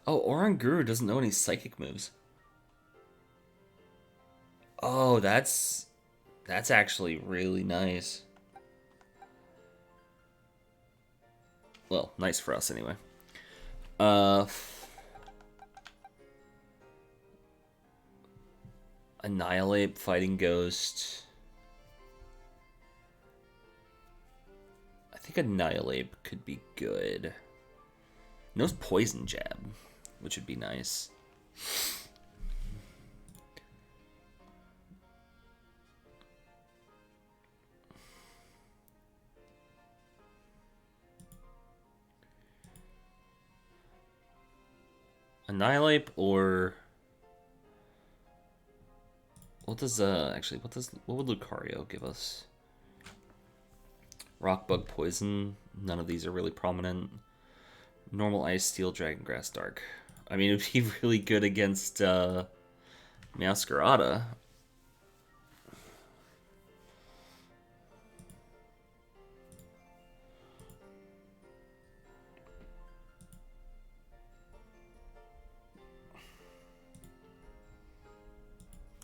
Oh, Oranguru doesn't know any psychic moves. Oh, that's actually really nice. Well, nice for us anyway. Annihilate, Fighting Ghost. I think Annihilate could be good. Knows Poison Jab, which would be nice. Annihilate or... what does, actually, what would Lucario give us? Rock, Bug, Poison. None of these are really prominent. Normal Ice, Steel, Dragon, Grass, Dark. I mean, it would be really good against, Meowscarada.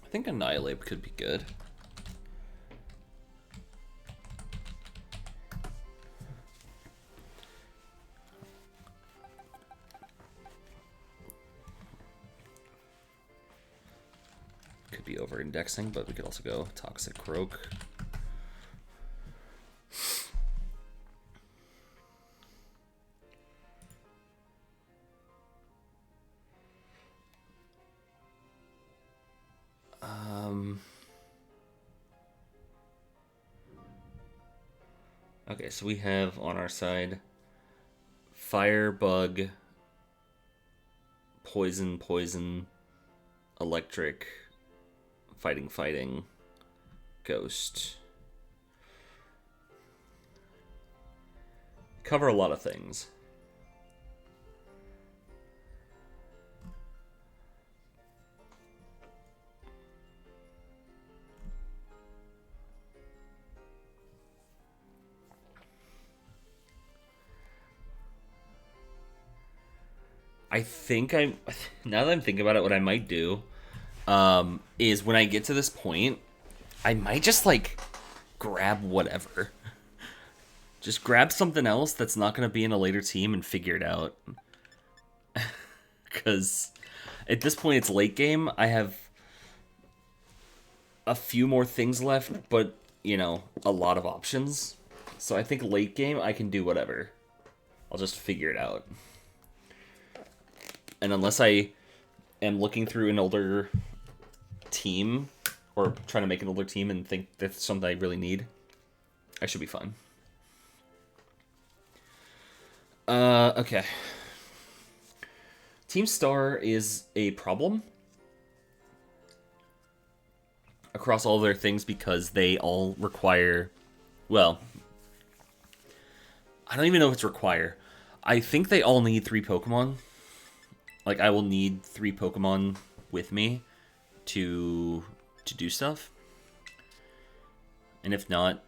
I think Annihilate could be good. indexing, but we could also go Toxic Croak. Okay, so we have on our side Fire, Bug, Poison, Poison, Electric, Fighting, Fighting, Ghost. Cover a lot of things. I think now that I'm thinking about it, what I might do is when I get to this point, I might just like grab whatever. Just grab something else that's not going to be in a later team and figure it out. Because at this point, it's late game. I have a few more things left, but, you know, a lot of options. So I think late game, I can do whatever. I'll just figure it out. And unless I am looking through an older team or trying to make an older team and think that's something I really need, I should be fine. Okay. Team Star is a problem across all their things because they all require, well, I don't even know if it's require. I think they all need 3 Pokemon. Like, I will need 3 Pokemon with me to do stuff. And if not,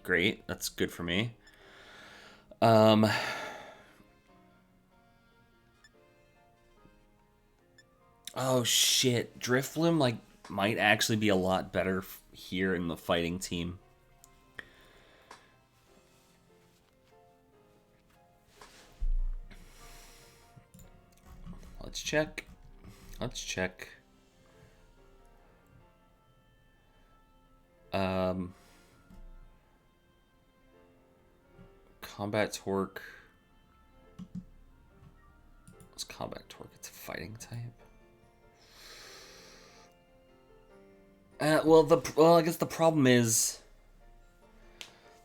great. That's good for me. Oh shit, Drifloon like might actually be a lot better here in the fighting team. Let's check. Let's check. Combat Torque. What's Combat Torque? It's a fighting type. Well, I guess the problem is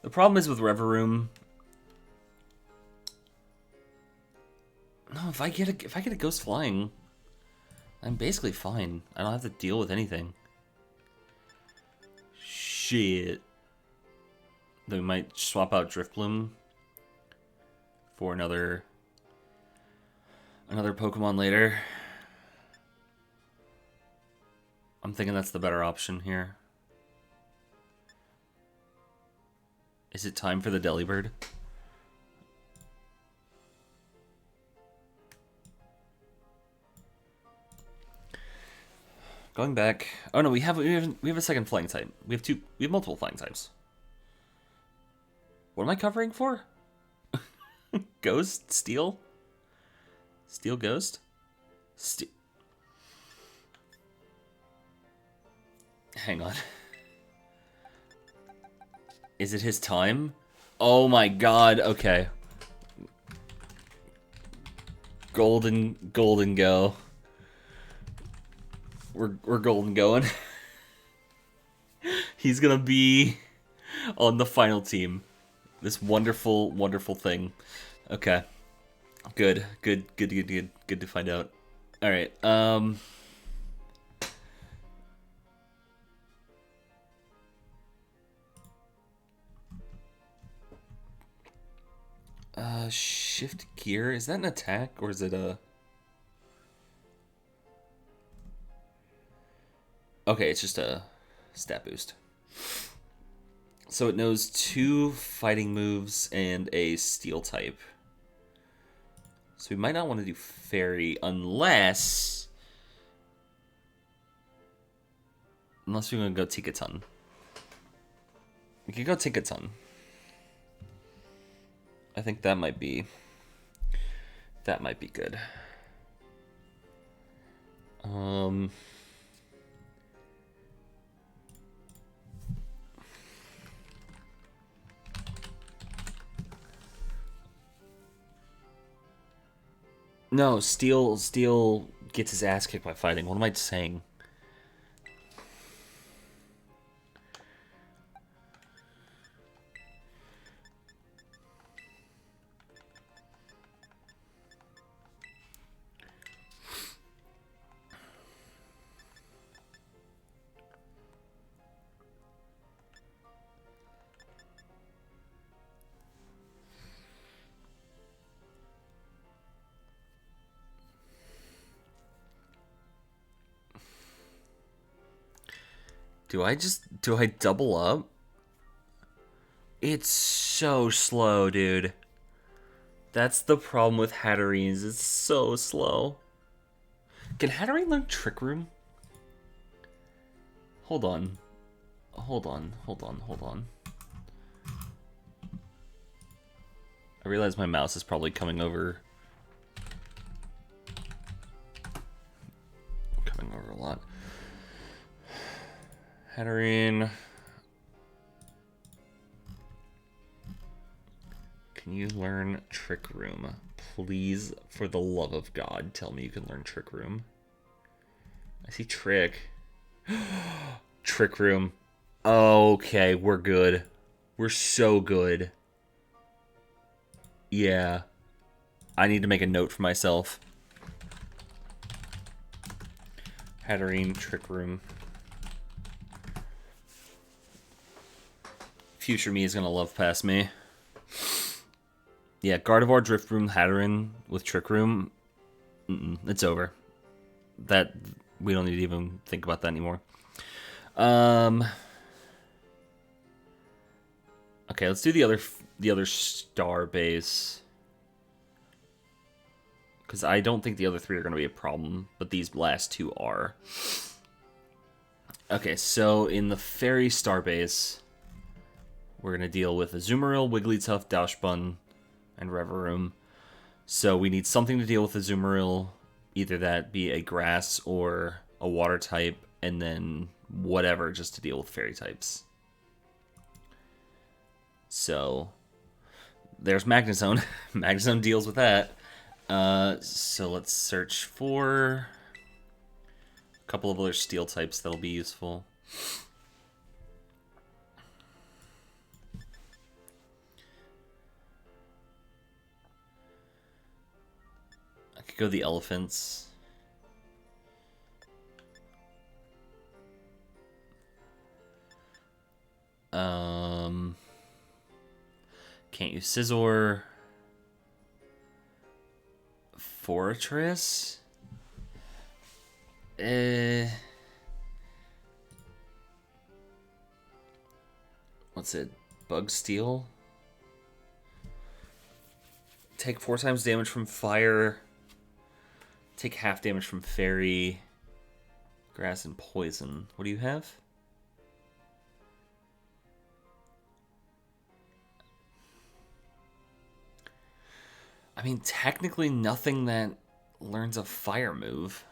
with Reveroom. No, if I get a Ghost Flying, I'm basically fine. I don't have to deal with anything. Shit. Then we might swap out Drifloon for another Pokemon later. I'm thinking that's the better option here. Is it time for the Delibird? Going back. Oh no, we have a second flying type. We have multiple flying types. What am I covering for? Ghost? Steel? Steel Ghost? Hang on. Is it his time? Oh my god, okay. Golden go. We're golden going. He's gonna be on the final team. This wonderful, wonderful thing. Okay. Good to find out. Alright, shift gear, is that an attack or is it a... Okay, it's just a stat boost. So it knows 2 fighting moves and a steel type. So we might not want to do fairy unless we're going to go Tinkaton. We could go Tinkaton. I think that might be good. No, Steel gets his ass kicked by fighting. What am I saying? Do I double up? It's so slow, dude. That's the problem with Hatterines. It's so slow. Can Hatterene learn Trick Room? Hold on. Hold on. I realize my mouse is probably coming over a lot. Hatterene. Can you learn Trick Room? Please, for the love of God, tell me you can learn Trick Room. I see Trick. Trick Room. Okay, we're good. We're so good. Yeah. I need to make a note for myself. Hatterene, Trick Room. Future me is gonna love past me. Yeah, Gardevoir, Drift Room, Hatterene with Trick Room. It's over. That we don't need to even think about that anymore. Okay, let's do the other star base. Because I don't think the other three are going to be a problem, but these last two are. Okay, so in the Fairy Starbase, we're going to deal with Azumarill, Wigglytuff, Dachshund, and Revavroom. So we need something to deal with Azumarill, either that be a grass or a water type, and then whatever just to deal with fairy types. So there's Magnezone. Magnezone deals with that. So let's search for a couple of other steel types that'll be useful. I could go the elephants. Can't use Scizor. Fortress? What's it? Bug Steel? Take 4 times damage from fire. Take half damage from fairy. Grass and poison. What do you have? I mean, technically nothing that learns a fire move.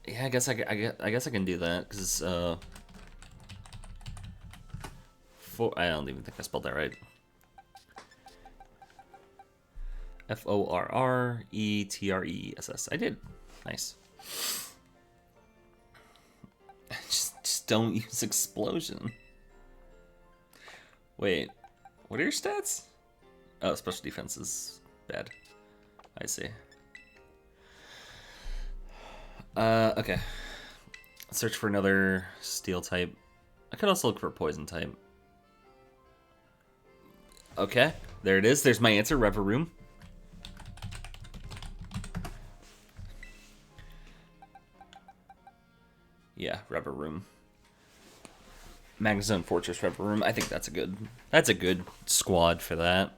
Yeah, I guess I can do that because I don't even think I spelled that right. Forrretress. I did. Nice. Just don't use explosion. Wait, what are your stats? Oh, special defense is bad. I see. Okay. Search for another steel type. I could also look for a poison type. Okay, there it is. There's my answer, Revavroom. Yeah, Revavroom. Magnezone, Fortress, Revavroom. I think that's a good squad for that.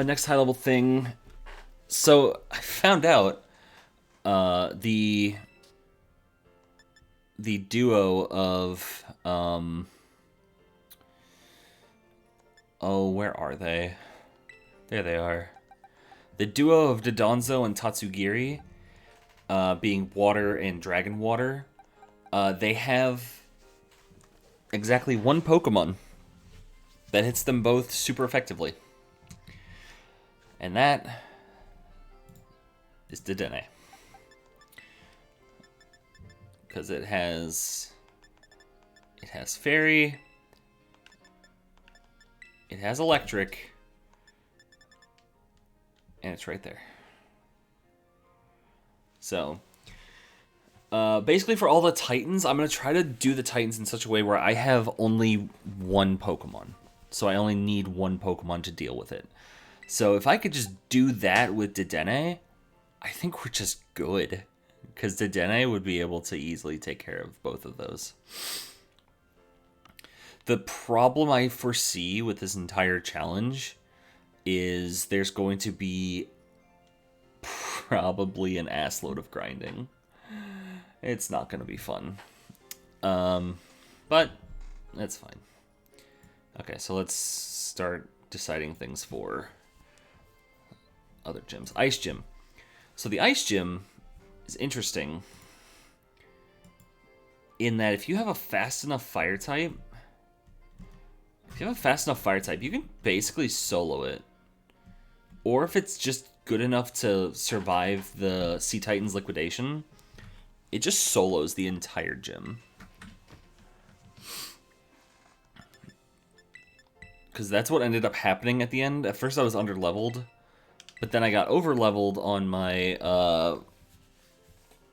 Next high level thing. So I found out the duo of oh, where are they? There they are. The duo of Dodonzo and Tatsugiri being water and dragon water, they have exactly one Pokemon that hits them both super effectively. And that is Dedenne. Because it has Fairy, it has Electric, and it's right there. So, basically for all the Titans, I'm going to try to do the Titans in such a way where I have only one Pokemon. So I only need one Pokemon to deal with it. So if I could just do that with Dedenne, I think we're just good. Because Dedenne would be able to easily take care of both of those. The problem I foresee with this entire challenge is there's going to be probably an assload of grinding. It's not going to be fun. But that's fine. Okay, so let's start deciding things for other gyms. Ice Gym. So the Ice Gym is interesting in that if you have a fast enough fire type, you can basically solo it. Or if it's just good enough to survive the Sea Titan's liquidation, it just solos the entire gym. Because that's what ended up happening at the end. At first I was under-leveled, but then I got over-leveled on my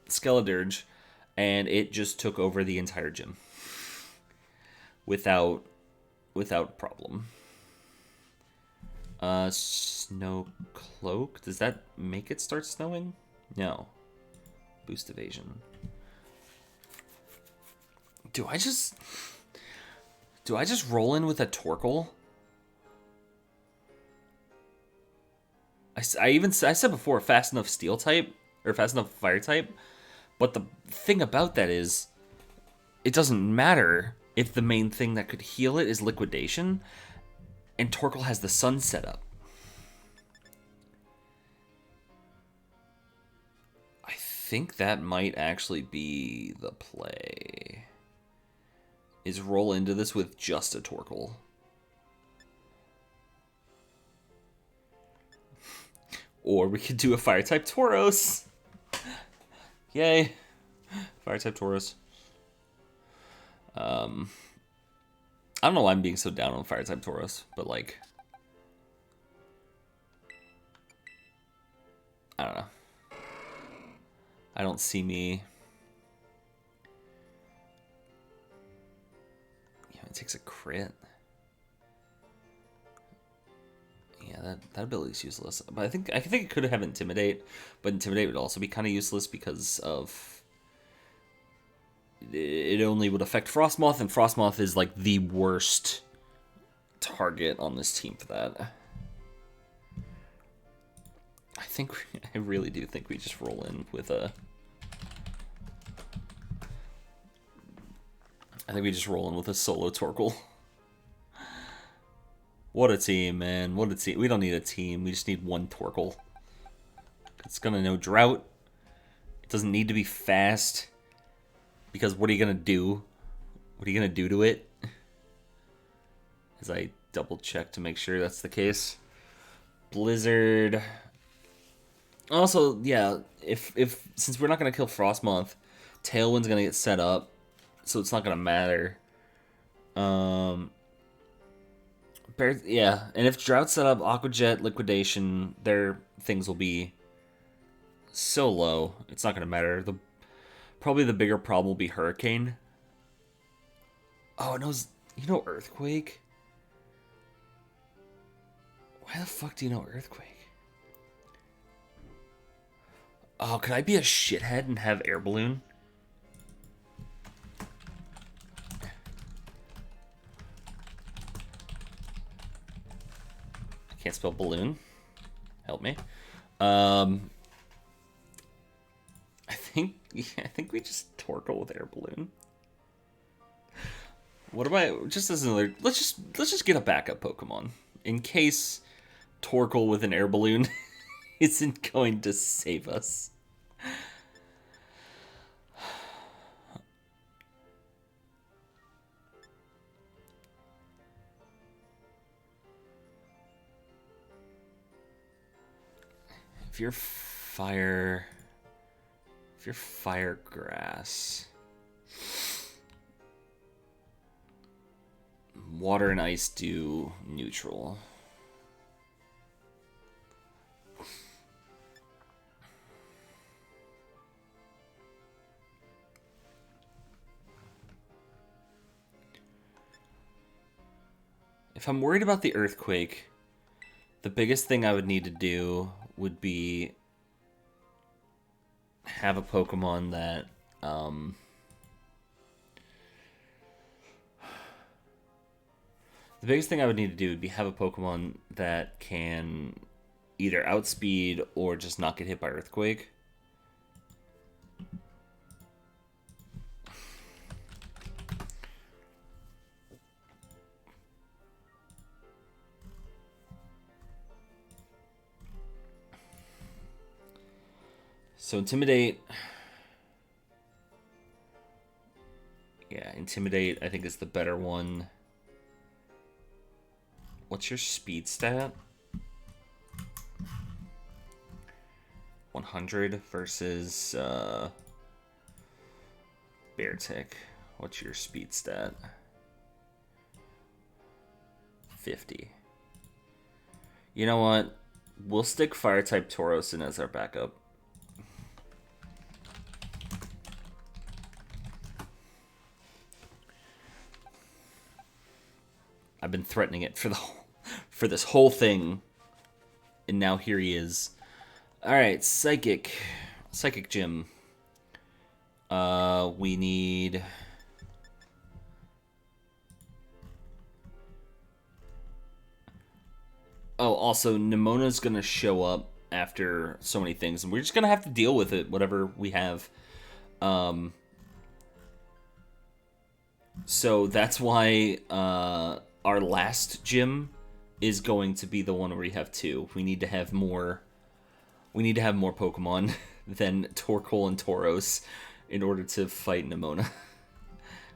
Skeledirge, and it just took over the entire gym. Without problem. Snow Cloak. Does that make it start snowing? No. Boost evasion. Do I just roll in with a Torkoal? I said before, fast enough steel type, or fast enough fire type, but the thing about that is, it doesn't matter if the main thing that could heal it is liquidation, and Torkoal has the sun set up. I think that might actually be the play. Is roll into this with just a Torkoal. Or we could do a Fire-type Tauros. Yay. Fire-type Tauros. I don't know why I'm being so down on Fire-type Tauros, but like... I don't know. I don't see me... Yeah, it takes a crit. Yeah, that ability's useless. But I think it could have Intimidate, but Intimidate would also be kind of useless because of it only would affect Frostmoth, and Frostmoth is like the worst target on this team for that. I really do think we just roll in with a. I think we just roll in with a solo Torkoal. What a team, man. What a team. We don't need a team. We just need one Torkoal. It's going to know Drought. It doesn't need to be fast. Because what are you going to do? What are you going to do to it? As I double check to make sure that's the case. Blizzard. Also, yeah, if since we're not going to kill Frostmoth, Tailwind's going to get set up. So it's not going to matter. Yeah, and if Drought set up Aqua Jet, Liquidation, their things will be so low. It's not going to matter. Probably the bigger problem will be Hurricane. Oh, it knows... You know Earthquake? Why the fuck do you know Earthquake? Oh, could I be a shithead and have Air Balloon? Can't spell balloon. Help me. I think we just Torkoal with Air Balloon. What am I? Just as another. Let's just get a backup Pokemon in case Torkoal with an Air Balloon isn't going to save us. If you're fire... If you're fire grass... Water and ice do neutral. If I'm worried about the earthquake, the biggest thing I would need to do would be have a Pokemon that the biggest thing I would need to do would be have a Pokemon that can either outspeed or just not get hit by earthquake. So Intimidate. Yeah, Intimidate I think is the better one. What's your speed stat? 100 versus Beartick. What's your speed stat? 50. You know what? We'll stick Fire-type Tauros in as our backup. I've been threatening it for this whole thing, and now here he is. All right, Psychic Gym. We need. Oh, also Nemona's gonna show up after so many things, and we're just gonna have to deal with it, whatever we have. So that's why our last gym is going to be the one where we have 2. We need to have more. We need to have more Pokemon than Torkoal and Tauros in order to fight Nemona,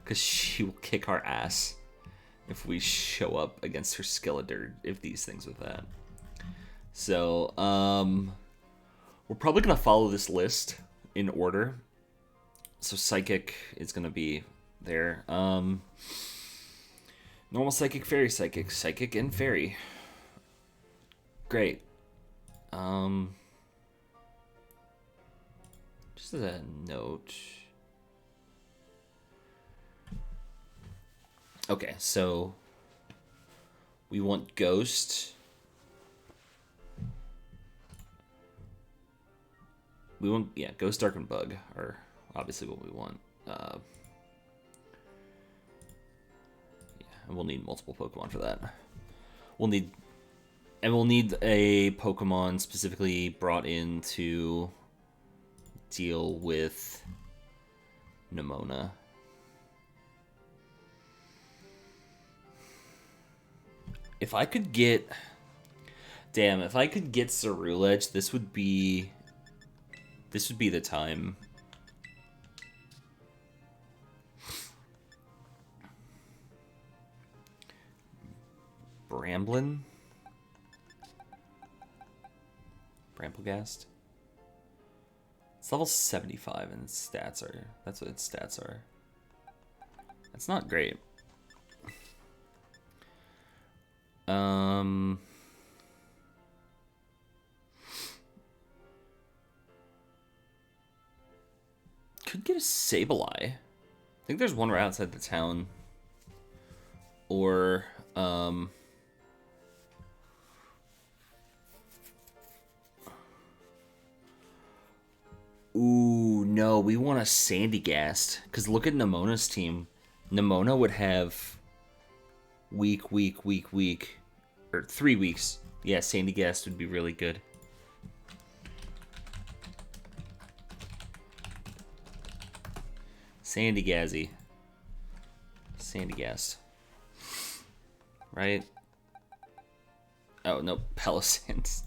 because she will kick our ass if we show up against her Skeletor. If these things with that. So we're probably gonna follow this list in order. So Psychic is gonna be there. Normal Psychic, Fairy Psychic, Psychic, and Fairy. Great. Just as a note. Okay, so we want Ghost. We want, yeah, Ghost, Dark, and Bug are obviously what we want. And we'll need multiple Pokemon for that. We'll need a Pokemon specifically brought in to deal with Nemona. If I could get... Damn, if I could get Ceruledge, this would be the time. Bramblin? Bramblegast? It's level 75 and its stats are... That's what its stats are. That's not great. Could get a Sableye. I think there's one right outside the town. Or, ooh, no, we want a Sandygast. Because look at Nemona's team. Nemona would have week. Or 3 weeks. Yeah, Sandygast would be really good. Sandygast. Right? Oh, no, Palisand.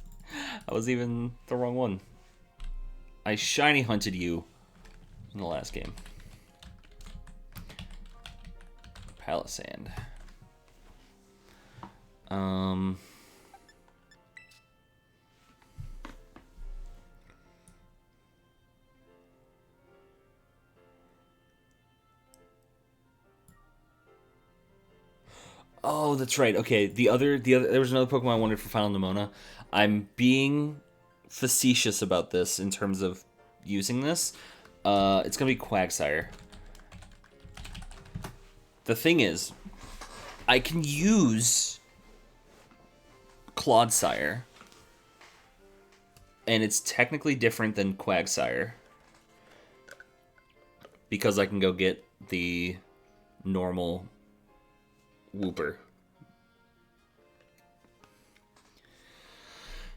I was even the wrong one. I shiny hunted you in the last game. Palisand. Oh, that's right. Okay, there was another Pokemon I wanted for Final Nemona. I'm being facetious about this in terms of using this. It's gonna be Quagsire. The thing is, I can use Clodsire, and it's technically different than Quagsire because I can go get the normal Wooper.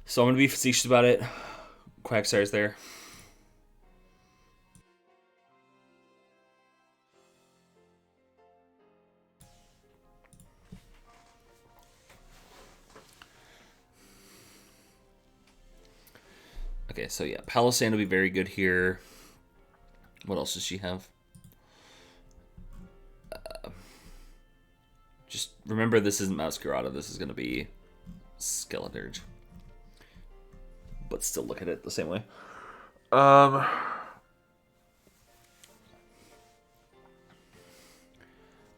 So I'm going to be facetious about it. Quagsire's there. Okay, so yeah, Palisand will be very good here. What else does she have? Just remember, this isn't Masquerada. This is going to be Skeledirge. But still look at it the same way.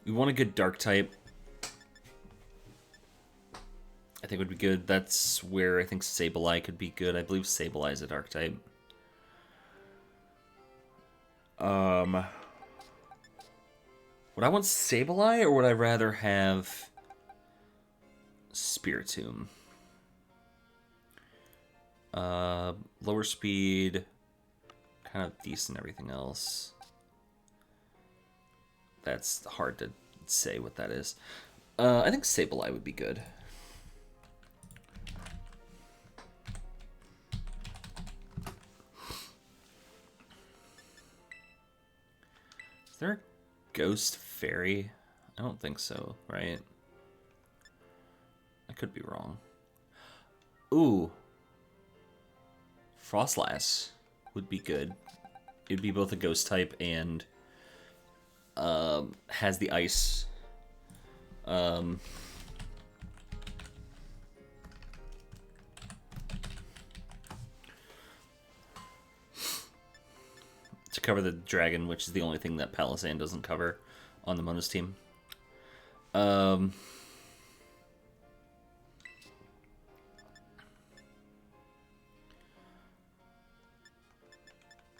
We want a good Dark type. I think would be good. That's where I think Sableye could be good. I believe Sableye is a Dark type. Would I want Sableye, or would I rather have Spiritomb? Lower speed, kind of decent everything else. That's hard to say what that is. I think Sableye would be good. Is there a Ghost Fairy? I don't think so, right? I could be wrong. Ooh. Frostlass would be good. It'd be both a ghost type and has the ice. To cover the dragon, which is the only thing that Palisand doesn't cover on the Mona's team.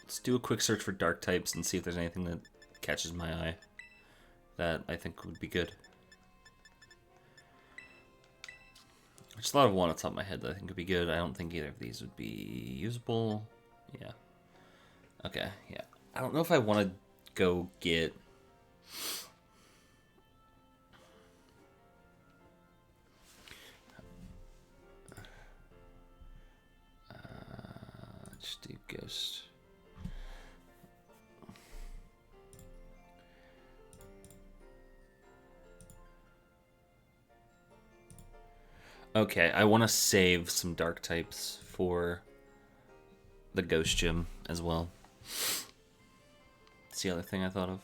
Let's do a quick search for dark types and see if there's anything that catches my eye that I think would be good. There's a lot of one on top of my head that I think would be good. I don't think either of these would be usable. Yeah. Okay, yeah. I don't know if I want to go get... just do Ghost. Okay, I want to save some dark types for the Ghost Gym as well. That's the other thing I thought of.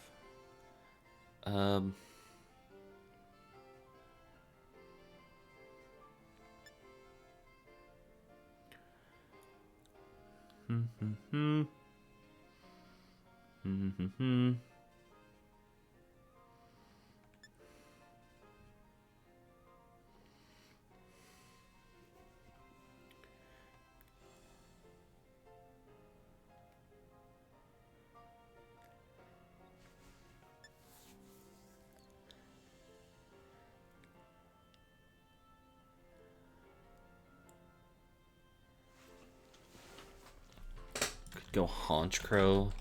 Go Honchkrow.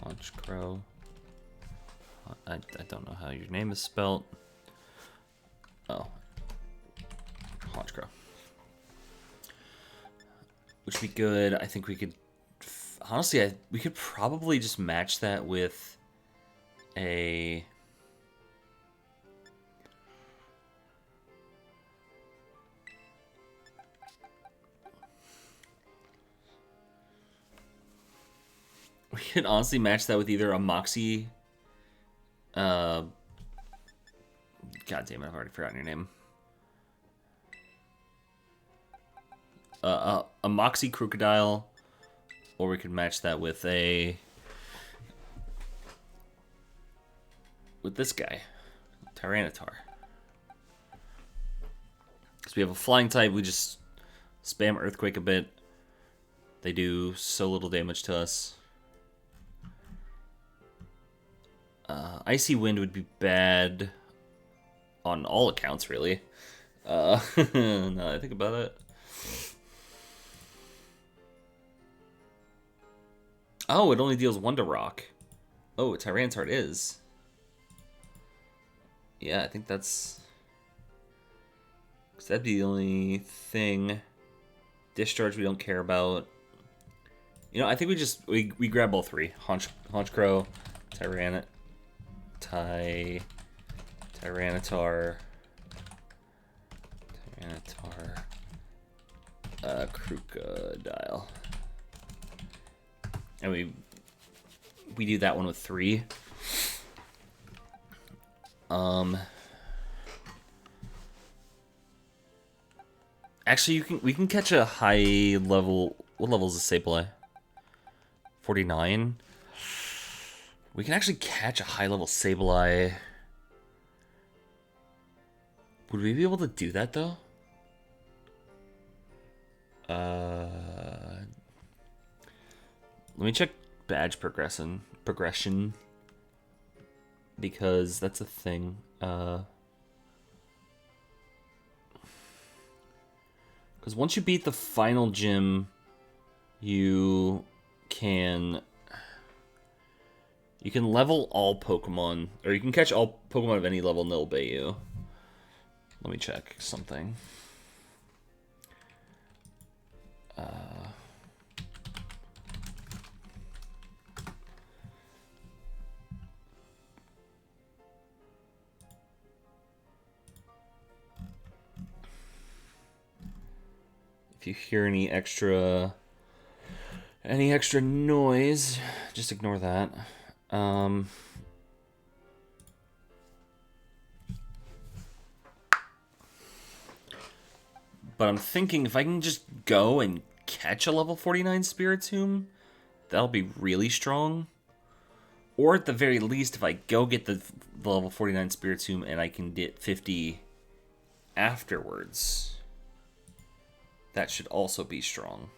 Honchkrow. I don't know how your name is spelled. Oh. Honchkrow. Which would be good. I think we could... Honestly, we could probably just match that with a... We could honestly match that with either a Moxie... God damn it, I've already forgotten your name. A Moxie Crocodile, or we could match that with a with this guy, Tyranitar. So we have a flying type, we just spam Earthquake a bit. They do so little damage to us. Icy Wind would be bad on all accounts, really. Now that I think about it. Oh, it only deals 1 to rock. Oh, Tyranitar is. Yeah, I think that's... Because that'd be the only thing. Discharge we don't care about. You know, I think we grab all 3. Honchkrow, Tyranitar, Crocodile. And we do that one with 3. Actually, we can catch a high level. What level is the Sableye? 49. We can actually catch a high level Sableye. Would we be able to do that though? Let me check badge progression because that's a thing. Because once you beat the final gym, you can level all Pokemon, or you can catch all Pokemon of any level and they'll obey you. Let me check something. If you hear any extra noise, just ignore that. But I'm thinking if I can just go and catch a level 49 Spiritomb, that'll be really strong. Or at the very least, if I go get the level 49 Spiritomb and I can get 50 afterwards, that should also be strong.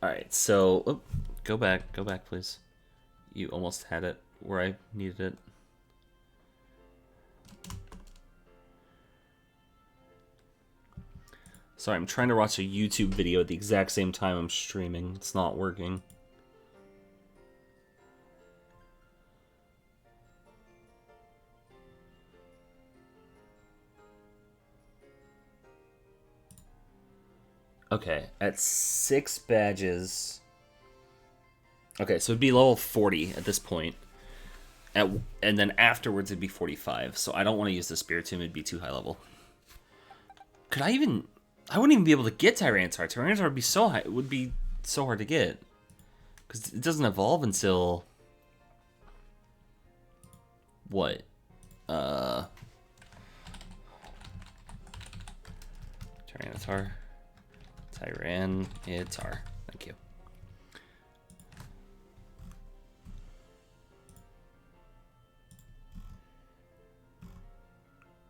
Alright, so go back, please. You almost had it where I needed it. Sorry, I'm trying to watch a YouTube video at the exact same time I'm streaming. It's not working. Okay, at 6 badges. Okay, so it'd be level 40 at this point. And then afterwards it'd be 45. So I don't want to use the Spiritomb, it'd be too high level. Could I even... I wouldn't even be able to get Tyranitar. Tyranitar would be so high, it would be so hard to get. Because it doesn't evolve until... What? Tyranitar. Tyranitar. Thank you.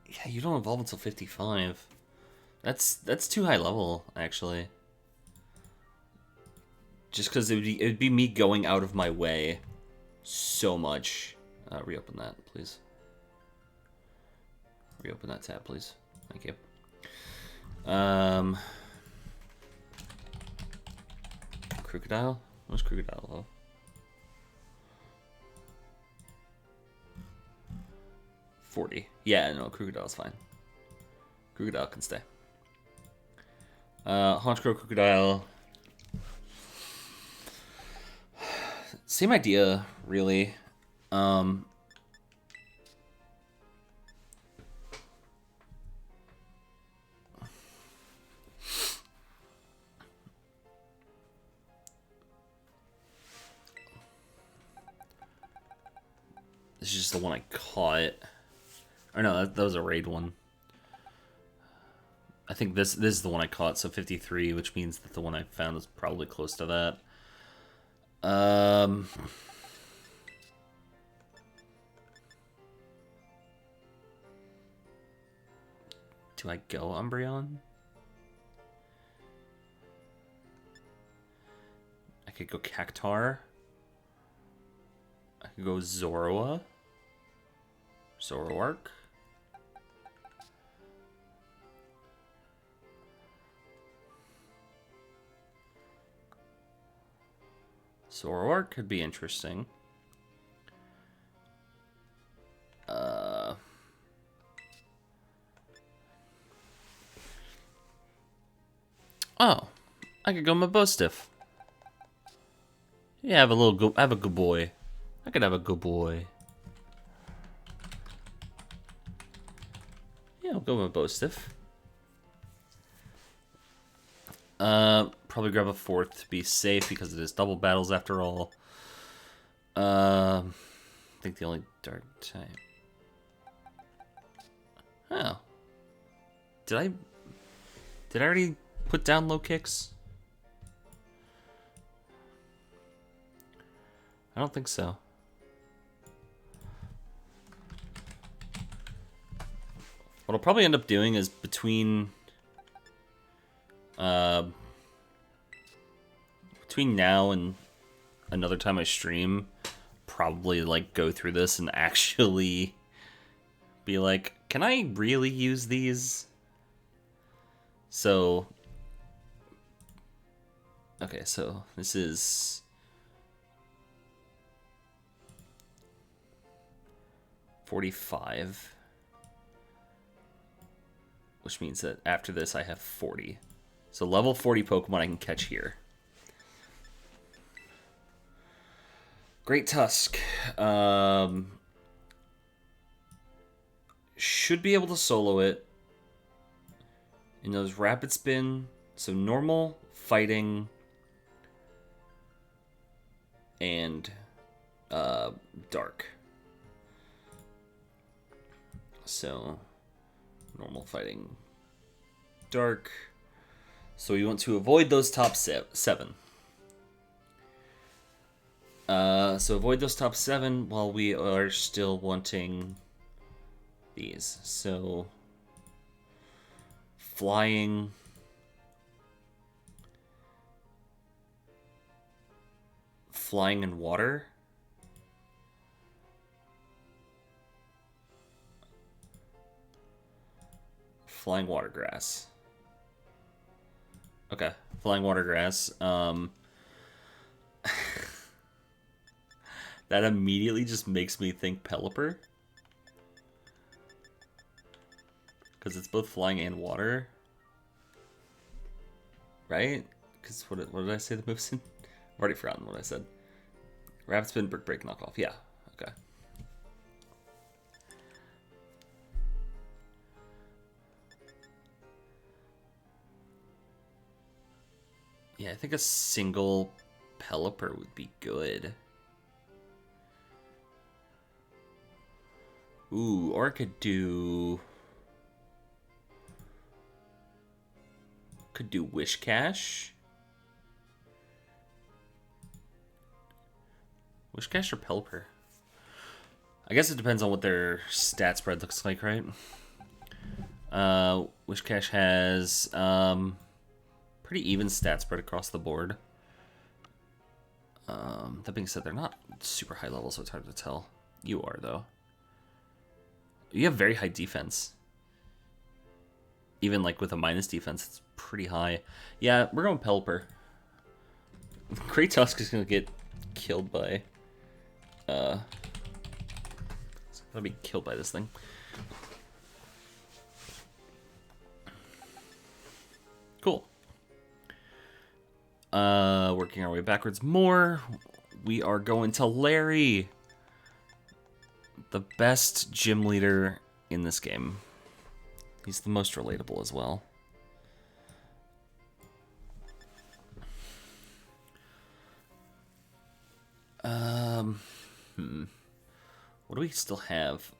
Yeah, you don't evolve until 55. That's too high level, actually. Just because it'd be me going out of my way so much. Reopen that, please. Reopen that tab, please. Thank you. Crocodile? What's Crocodile low? $40. Yeah, no, Crocodile's fine. Crocodile can stay. Honchkrow, Crocodile. Same idea, really. This is just the one I caught. Or no, that was a raid one. I think this is the one I caught, so 53, which means that the one I found is probably close to that. Do I go Umbreon? I could go Cactar. I could go Zoroark. Zoroark could be interesting. Oh, I could go Mabostiff. Yeah, have a good boy. I could have a good boy. Yeah, I'll go Mabostiff. Probably grab a 4th to be safe because it is double battles after all. I think the only dark type. Oh. Did I already put down low kicks? I don't think so. What I'll probably end up doing is between now and another time I stream, probably like go through this and actually be like, can I really use these? So, okay, so this is $45, which means that after this I have 40. So level 40 Pokemon I can catch here. Great Tusk. Should be able to solo it. In those Rapid Spin. So normal, fighting, and dark. So normal, fighting, dark. So we want to avoid those top 7. So avoid those top 7 while we are still wanting these. So flying, and water. Flying water grass. Okay, flying water grass. That immediately just makes me think Pelipper. Because it's both flying and water. Right? Because what did I say the move's in? I've already forgotten what I said. Rapid Spin, Brick Break, Knockoff. Yeah, okay. Yeah, I think a single Pelipper would be good. Ooh, or I could do... Wish Cash. Wish Cash or Pelipper? I guess it depends on what their stat spread looks like, right? Wish Cash has pretty even stat spread across the board. That being said, they're not super high level, so it's hard to tell. You are, though. You have very high defense. Even like with a minus defense, it's pretty high. Yeah, we're going Pelipper. Great Tusk is gonna get killed by it's gonna be killed by this thing. Cool. Working our way backwards more. We are going to Larry, the best gym leader in this game. He's the most relatable as well. What do we still have?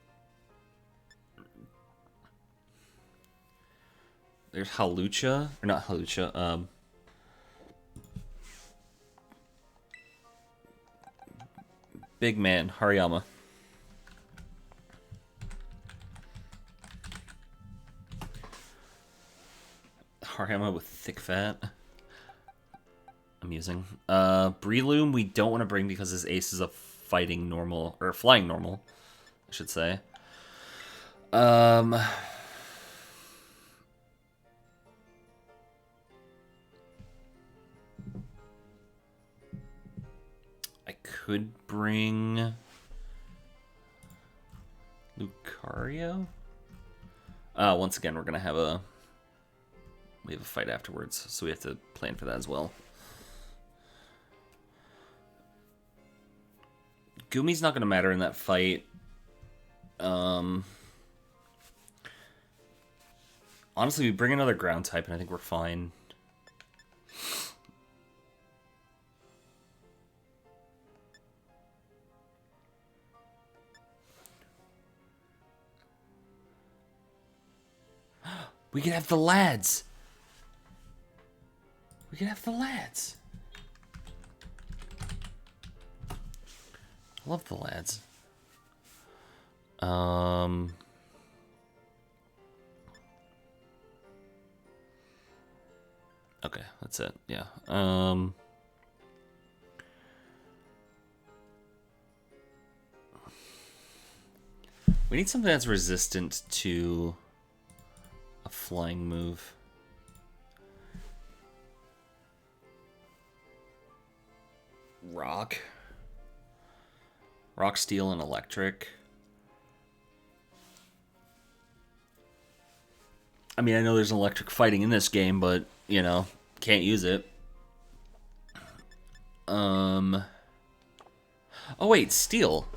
There's Halucha, or not Halucha, big man, Hariyama. Hariyama with thick fat. Amusing. Breloom we don't want to bring because his ace is a fighting normal, or flying normal, I should say. I could bring Lucario. Once again, we're gonna have a fight afterwards, so we have to plan for that as well. Gumi's not gonna matter in that fight. Honestly, we bring another ground type, and I think we're fine. We could have the lads. We could have the lads. I love the lads. Okay, that's it. Yeah. We need something that's resistant to a flying move. Rock, steel, and electric. I mean, I know there's electric fighting in this game, but, you know, can't use it. Oh, wait, steel.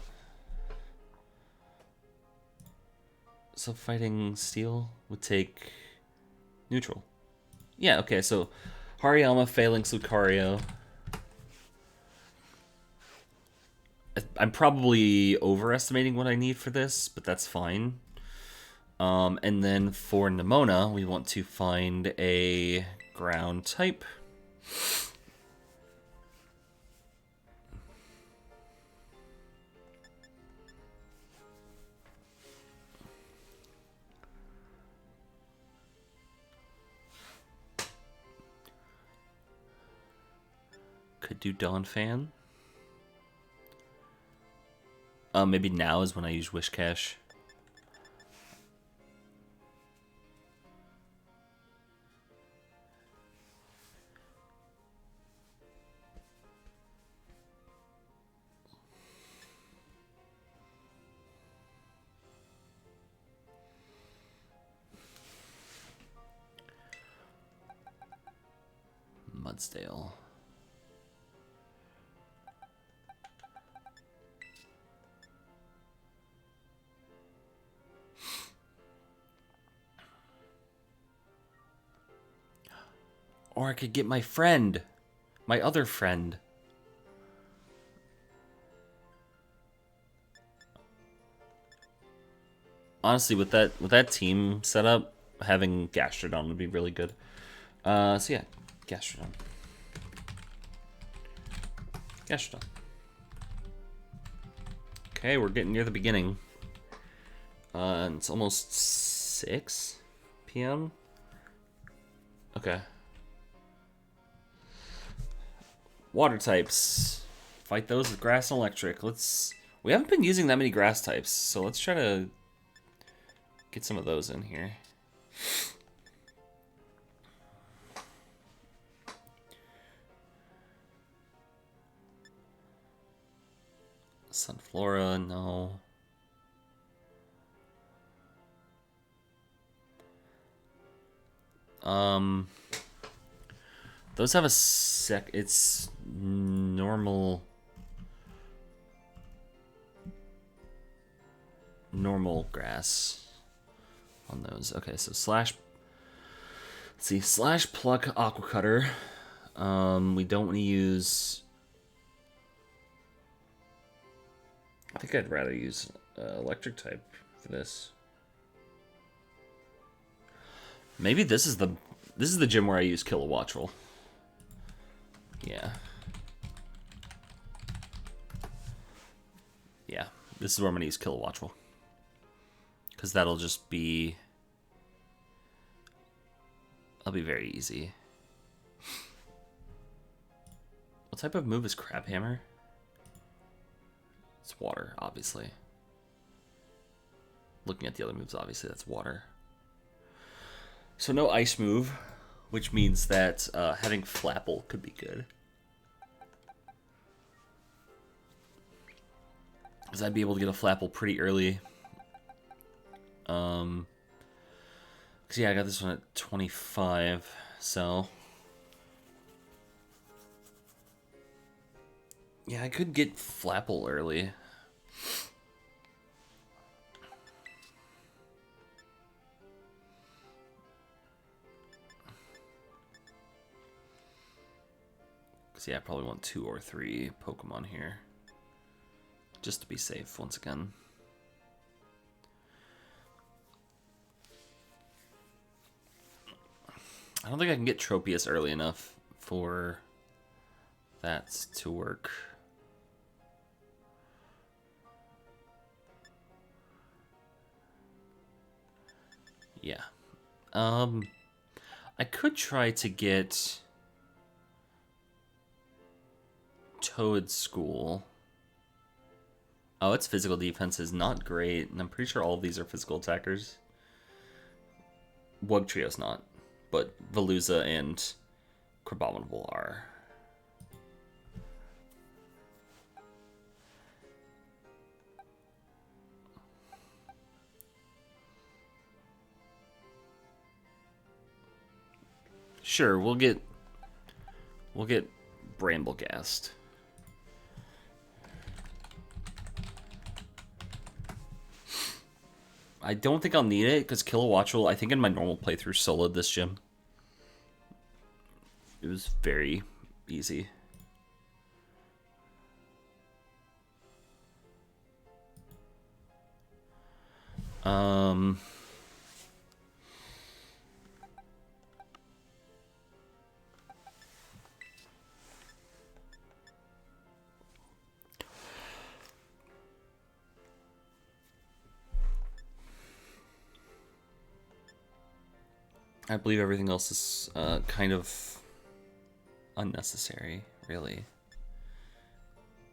So fighting steel would take neutral. Yeah, okay, so Hariyama, Phalanx, Lucario. I'm probably overestimating what I need for this, but that's fine. And then for Nemona, we want to find a ground type. Could do Donphan. Maybe now is when I use Wish Cash. Mudsdale. Or I could get my friend. My other friend. Honestly, with that team setup, having Gastrodon would be really good. So yeah, Gastrodon. Gastrodon. Okay, we're getting near the beginning. And it's almost 6 p.m. Okay. Water types. Fight those with grass and electric. We haven't been using that many grass types, so let's try to get some of those in here. Sunflora, no. Those have a it's normal grass on those. Okay, so let's see, slash pluck aqua cutter. We don't want to use I think I'd rather use electric type for this. Maybe this is the gym where I use Kilowattrel. Yeah. Yeah, this is where I'm gonna use Kilowattrel. Because that'll be very easy. What type of move is Crab Hammer? It's water, obviously. Looking at the other moves, obviously that's water. So no ice move, which means that having Flapple could be good. Because I'd be able to get a Flapple pretty early. Because yeah, I got this one at 25, so... Yeah, I could get Flapple early. Because yeah, I probably want 2 or 3 Pokemon here. Just to be safe, once again. I don't think I can get Tropius early enough for that to work. Yeah. I could try to get Toad School. Oh, its physical defense is not great, and I'm pretty sure all of these are physical attackers. Wugtrio's not, but Veluza and Crabominable are. Sure, we'll get Bramblegast. I don't think I'll need it because Kilowattrel, I think in my normal playthrough, soloed this gym. It was very easy. I believe everything else is kind of unnecessary, really.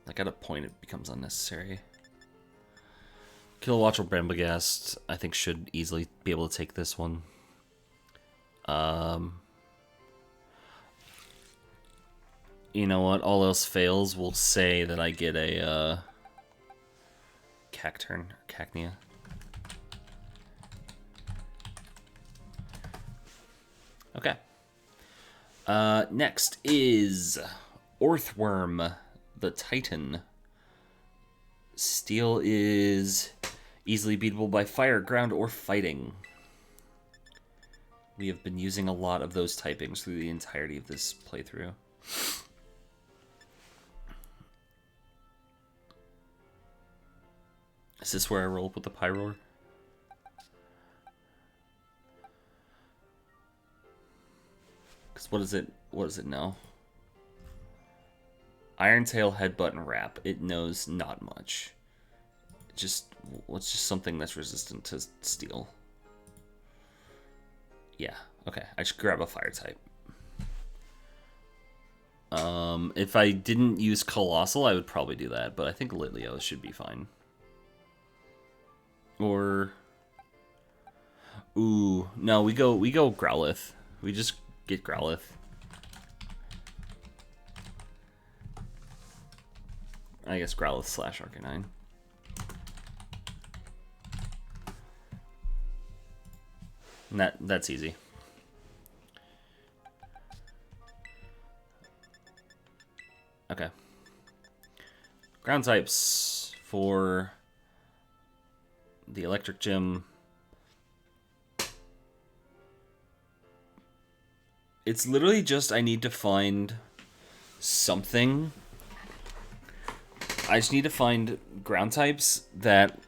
Like, at a point, it becomes unnecessary. Kilowattrel Bramblegast, I think, should easily be able to take this one. You know what? All else fails, we'll say that I get a Cacturn, or Cacnea. Okay. Next is Orthworm, the Titan. Steel is easily beatable by fire, ground, or fighting. We have been using a lot of those typings through the entirety of this playthrough. Is this where I roll up with the Pyroar? Because what is it now? Iron Tail, Headbutt, and Wrap. It knows not much. What's just something that's resistant to steel. Yeah, okay. I should grab a fire type. If I didn't use Colossal, I would probably do that, but I think Litleo should be fine. Or... Ooh, no, we go Growlithe. We just get Growlithe. I guess Growlithe / Arcanine. And that's easy. Okay. Ground types for the Electric Gym. It's literally just I need to find something I just need to find ground types that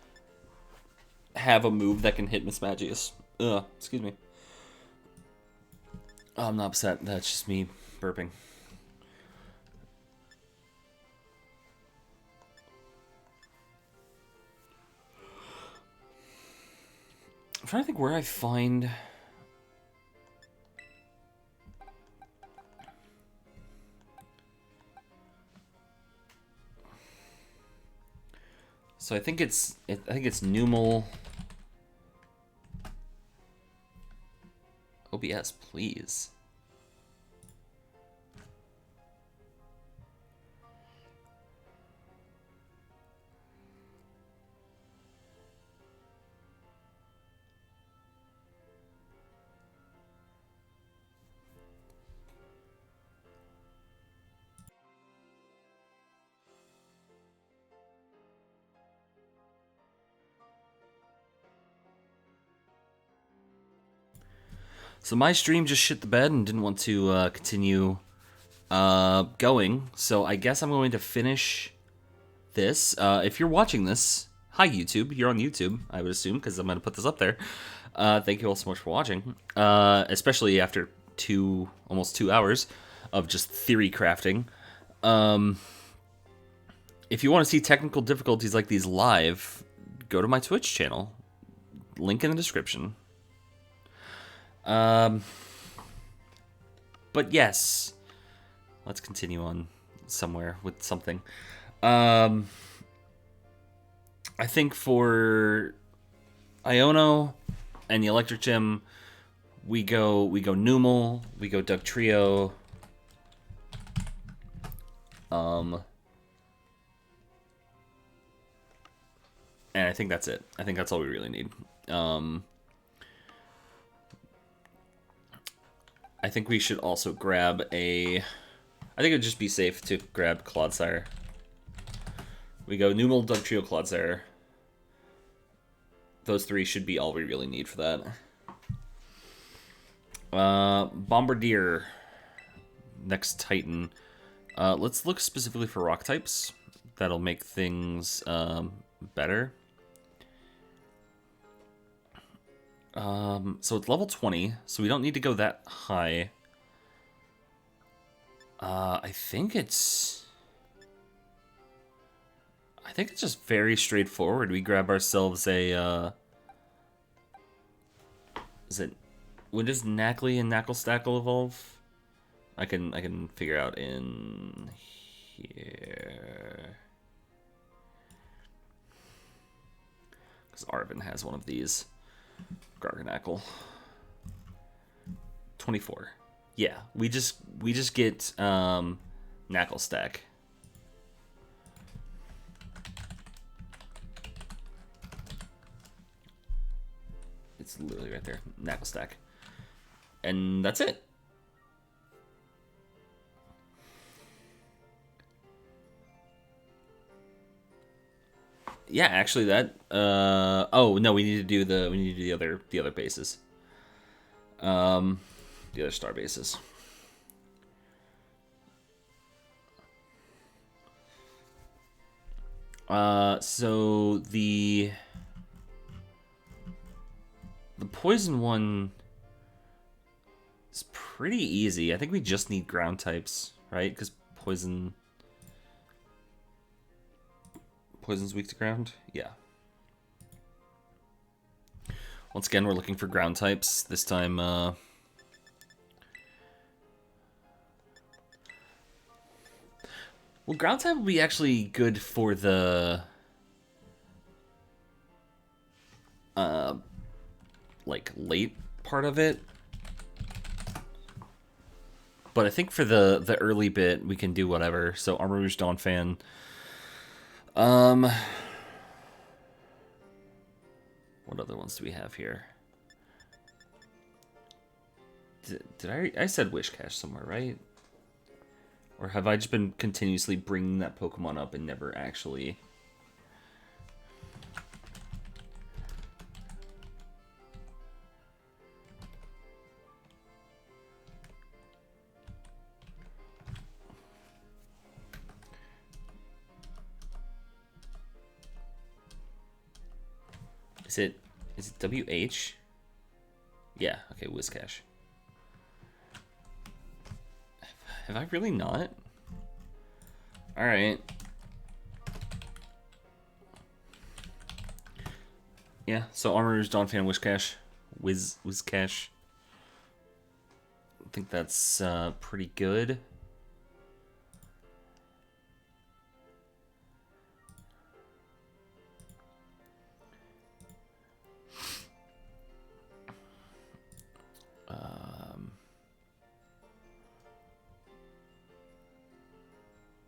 have a move that can hit Miss Magius. Excuse me. Oh, I'm not upset. That's just me burping. I'm trying to think where I find... So I think it's Numal. OBS, please. So my stream just shit the bed and didn't want to continue going. So I guess I'm going to finish this. If you're watching this, hi YouTube. You're on YouTube, I would assume, because I'm going to put this up there. Thank you all so much for watching, especially after almost 2 hours of just theory crafting. If you want to see technical difficulties like these live, go to my Twitch channel. Link in the description. But yes, let's continue on somewhere with something. I think for Iono and the Electric Gym, we go Numal, we go Doug Trio. And I think that's it. I think that's all we really need. I think we should also grab I think it'd just be safe to grab Clodsire. We go Numal, Doug Trio, Clodsire. Those three should be all we really need for that. Bombardier. Next Titan. Let's look specifically for rock types. That'll make things better. So it's level 20, so we don't need to go that high. I think it's just very straightforward. We grab ourselves a, when does Knackley and Knacklestackle evolve? I can figure out in here. Because Arvin has one of these. Garganackle. 24. Yeah, we just get Knackle Stack. It's literally right there. Knackle Stack. And that's it. Yeah, actually that oh no, we need to do the other bases. The other star bases. So the poison one is pretty easy. I think we just need ground types, right? Because poison's weak to ground? Yeah. Once again, we're looking for ground types. This time, well, ground type will be actually good for the... like, late part of it. But I think for the early bit, we can do whatever. So, Armor Rouge Dawn Fan... what other ones do we have here? Did I said Wish Cache somewhere, right? Or have I just been continuously bringing that Pokemon up and never actually... Is it WH? Yeah, okay, Whiscash. Have I really not? Alright. Yeah, so Armorers, Donphan, Whiscash. Whiscash. I think that's pretty good.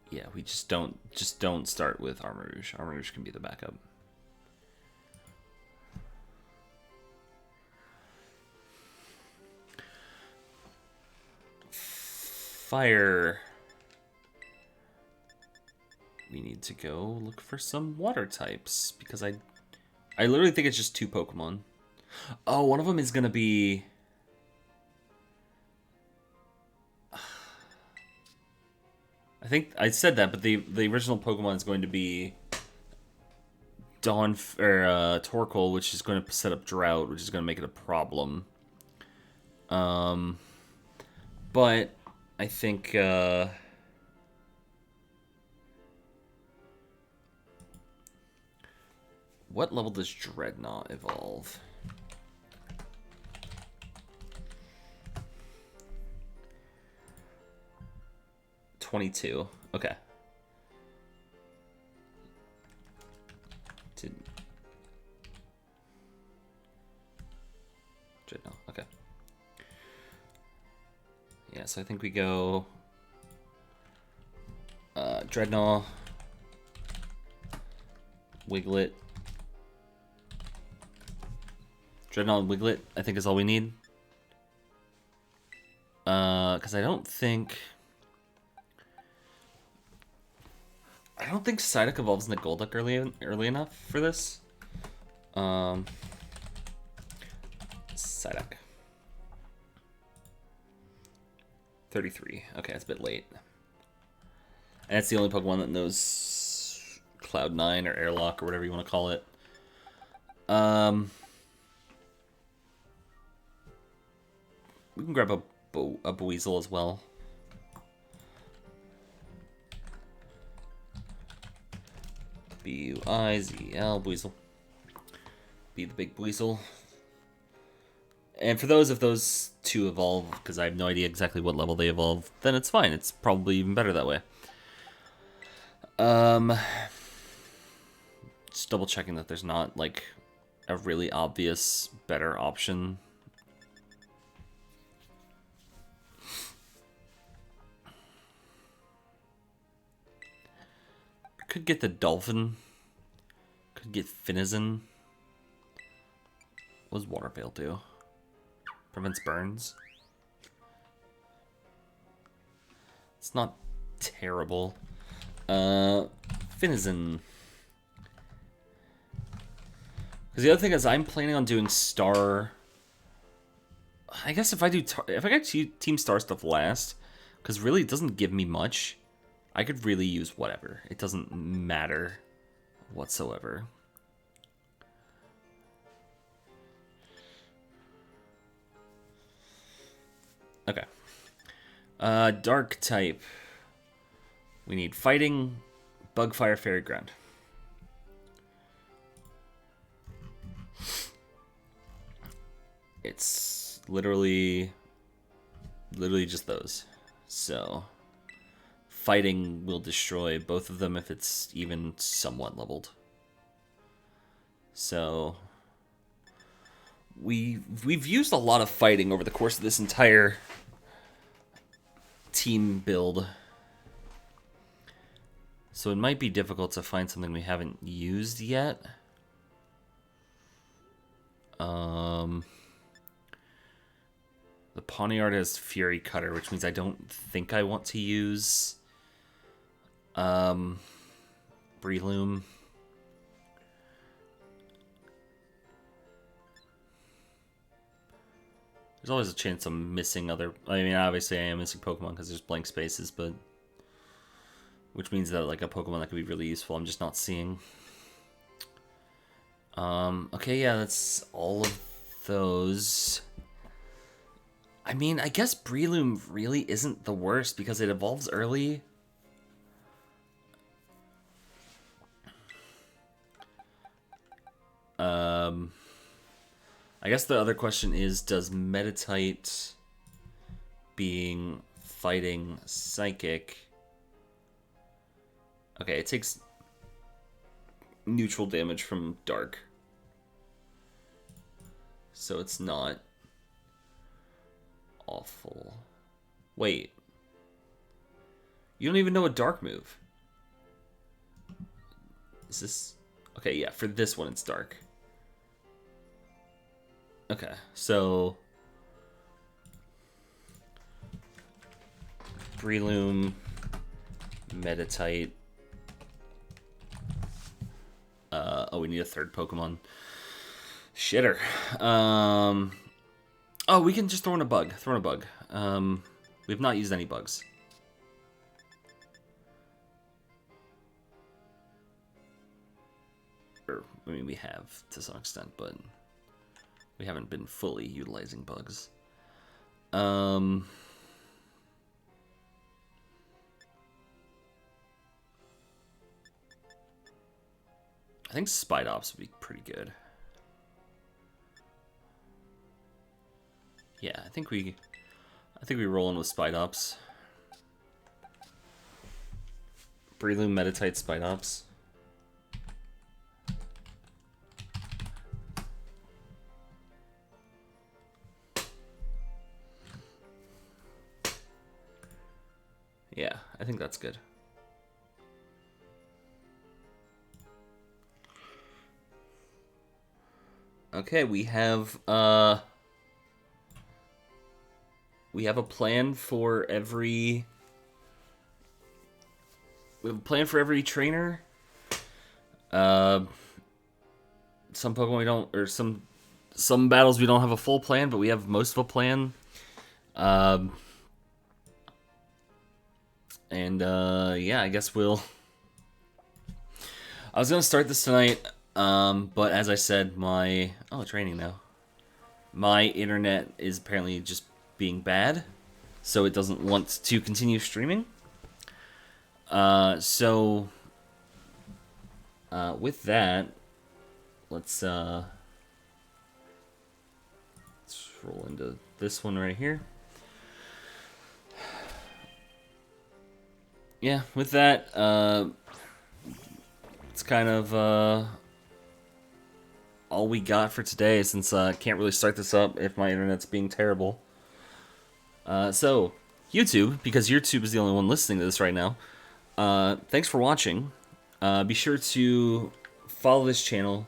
Yeah, we just don't start with Armor Rouge can be the backup. Fire. We need to go look for some water types because I literally think it's just 2 Pokemon. Oh, one of them is gonna be. I think I said that, but the original Pokemon is going to be Torkoal, which is going to set up Drought, which is going to make it a problem. But I think what level does Dreadnought evolve? $22. Okay. Dreadnought. Okay. Yeah, so I think we go Dreadnought, Wiglet. Dreadnought and Wiglet, I think, is all we need. Because I don't think Psyduck evolves into Golduck early enough for this. Psyduck. 33. Okay, that's a bit late. And that's the only Pokemon that knows Cloud9 or Airlock or whatever you want to call it. We can grab a Buizel as well. Buizel. Buizel. Be the big Buizel. And for those, if those two evolve, because I have no idea exactly what level they evolve, then it's fine. It's probably even better that way. Just double checking that there's not, like, a really obvious better option. Could get the Dolphin. Could get Finizen. What does Water Veil do? Prevents burns. It's not terrible. Finizen. Because the other thing is, I'm planning on doing Star. I guess if I got Team Star stuff last, because really it doesn't give me much. I could really use whatever. It doesn't matter whatsoever. Okay. Dark type. We need Fighting, Bug, Fire, Fairy Ground. It's literally just those. So Fighting will destroy both of them if it's even somewhat leveled. So we've used a lot of Fighting over the course of this entire team build. So it might be difficult to find something we haven't used yet. The Pawniard has Fury Cutter, which means I don't think I want to use Breloom. There's always a chance I'm missing other. I mean, obviously I am missing Pokemon because there's blank spaces, but which means that like a Pokemon that could be really useful, I'm just not seeing. Okay, yeah, that's all of those. I mean, I guess Breloom really isn't the worst because it evolves early. I guess the other question is, does Meditite being fighting Psychic... Okay, it takes neutral damage from Dark. So it's not awful. Wait. You don't even know a Dark move. Is this... Okay, yeah, for this one it's Dark. Okay, so... Breloom, Meditite. Oh, we need a third Pokemon. Shitter. Oh, we can just throw in a bug. Throw in a bug. We have not used any bugs. Or, I mean, we have to some extent, but we haven't been fully utilizing bugs. I think Spidops would be pretty good. Yeah, I think we roll in with Spidops. Breloom, Meditite, Spidops. Yeah, I think that's good. Okay, we have a plan for every... We have a plan for every trainer. Some Pokemon we don't... Or some battles we don't have a full plan, but we have most of a plan. Yeah, I guess we'll... I was going to start this tonight, but as I said, my... Oh, it's raining now. My internet is apparently just being bad, so it doesn't want to continue streaming. With that, let's roll into this one right here. Yeah, with that, it's kind of all we got for today, since I can't really start this up if my internet's being terrible. So, YouTube, because YouTube is the only one listening to this right now, thanks for watching. Be sure to follow this channel.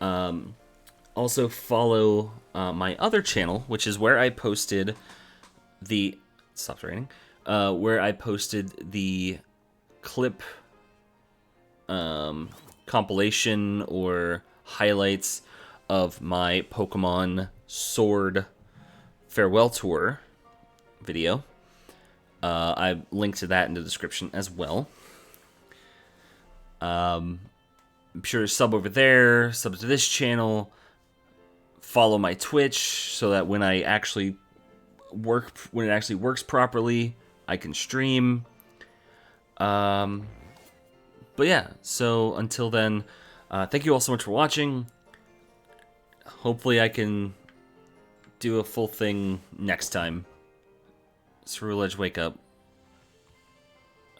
Also follow my other channel, which is where I posted the... Stop raining. Where I posted the clip compilation or highlights of my Pokemon Sword Farewell Tour video. I linked to that in the description as well. Be sure to sub over there, sub to this channel, follow my Twitch so that when it actually works properly, I can stream. But yeah, so until then, thank you all so much for watching. Hopefully I can do a full thing next time. Ceruledge, wake up.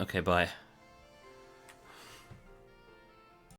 Okay, bye.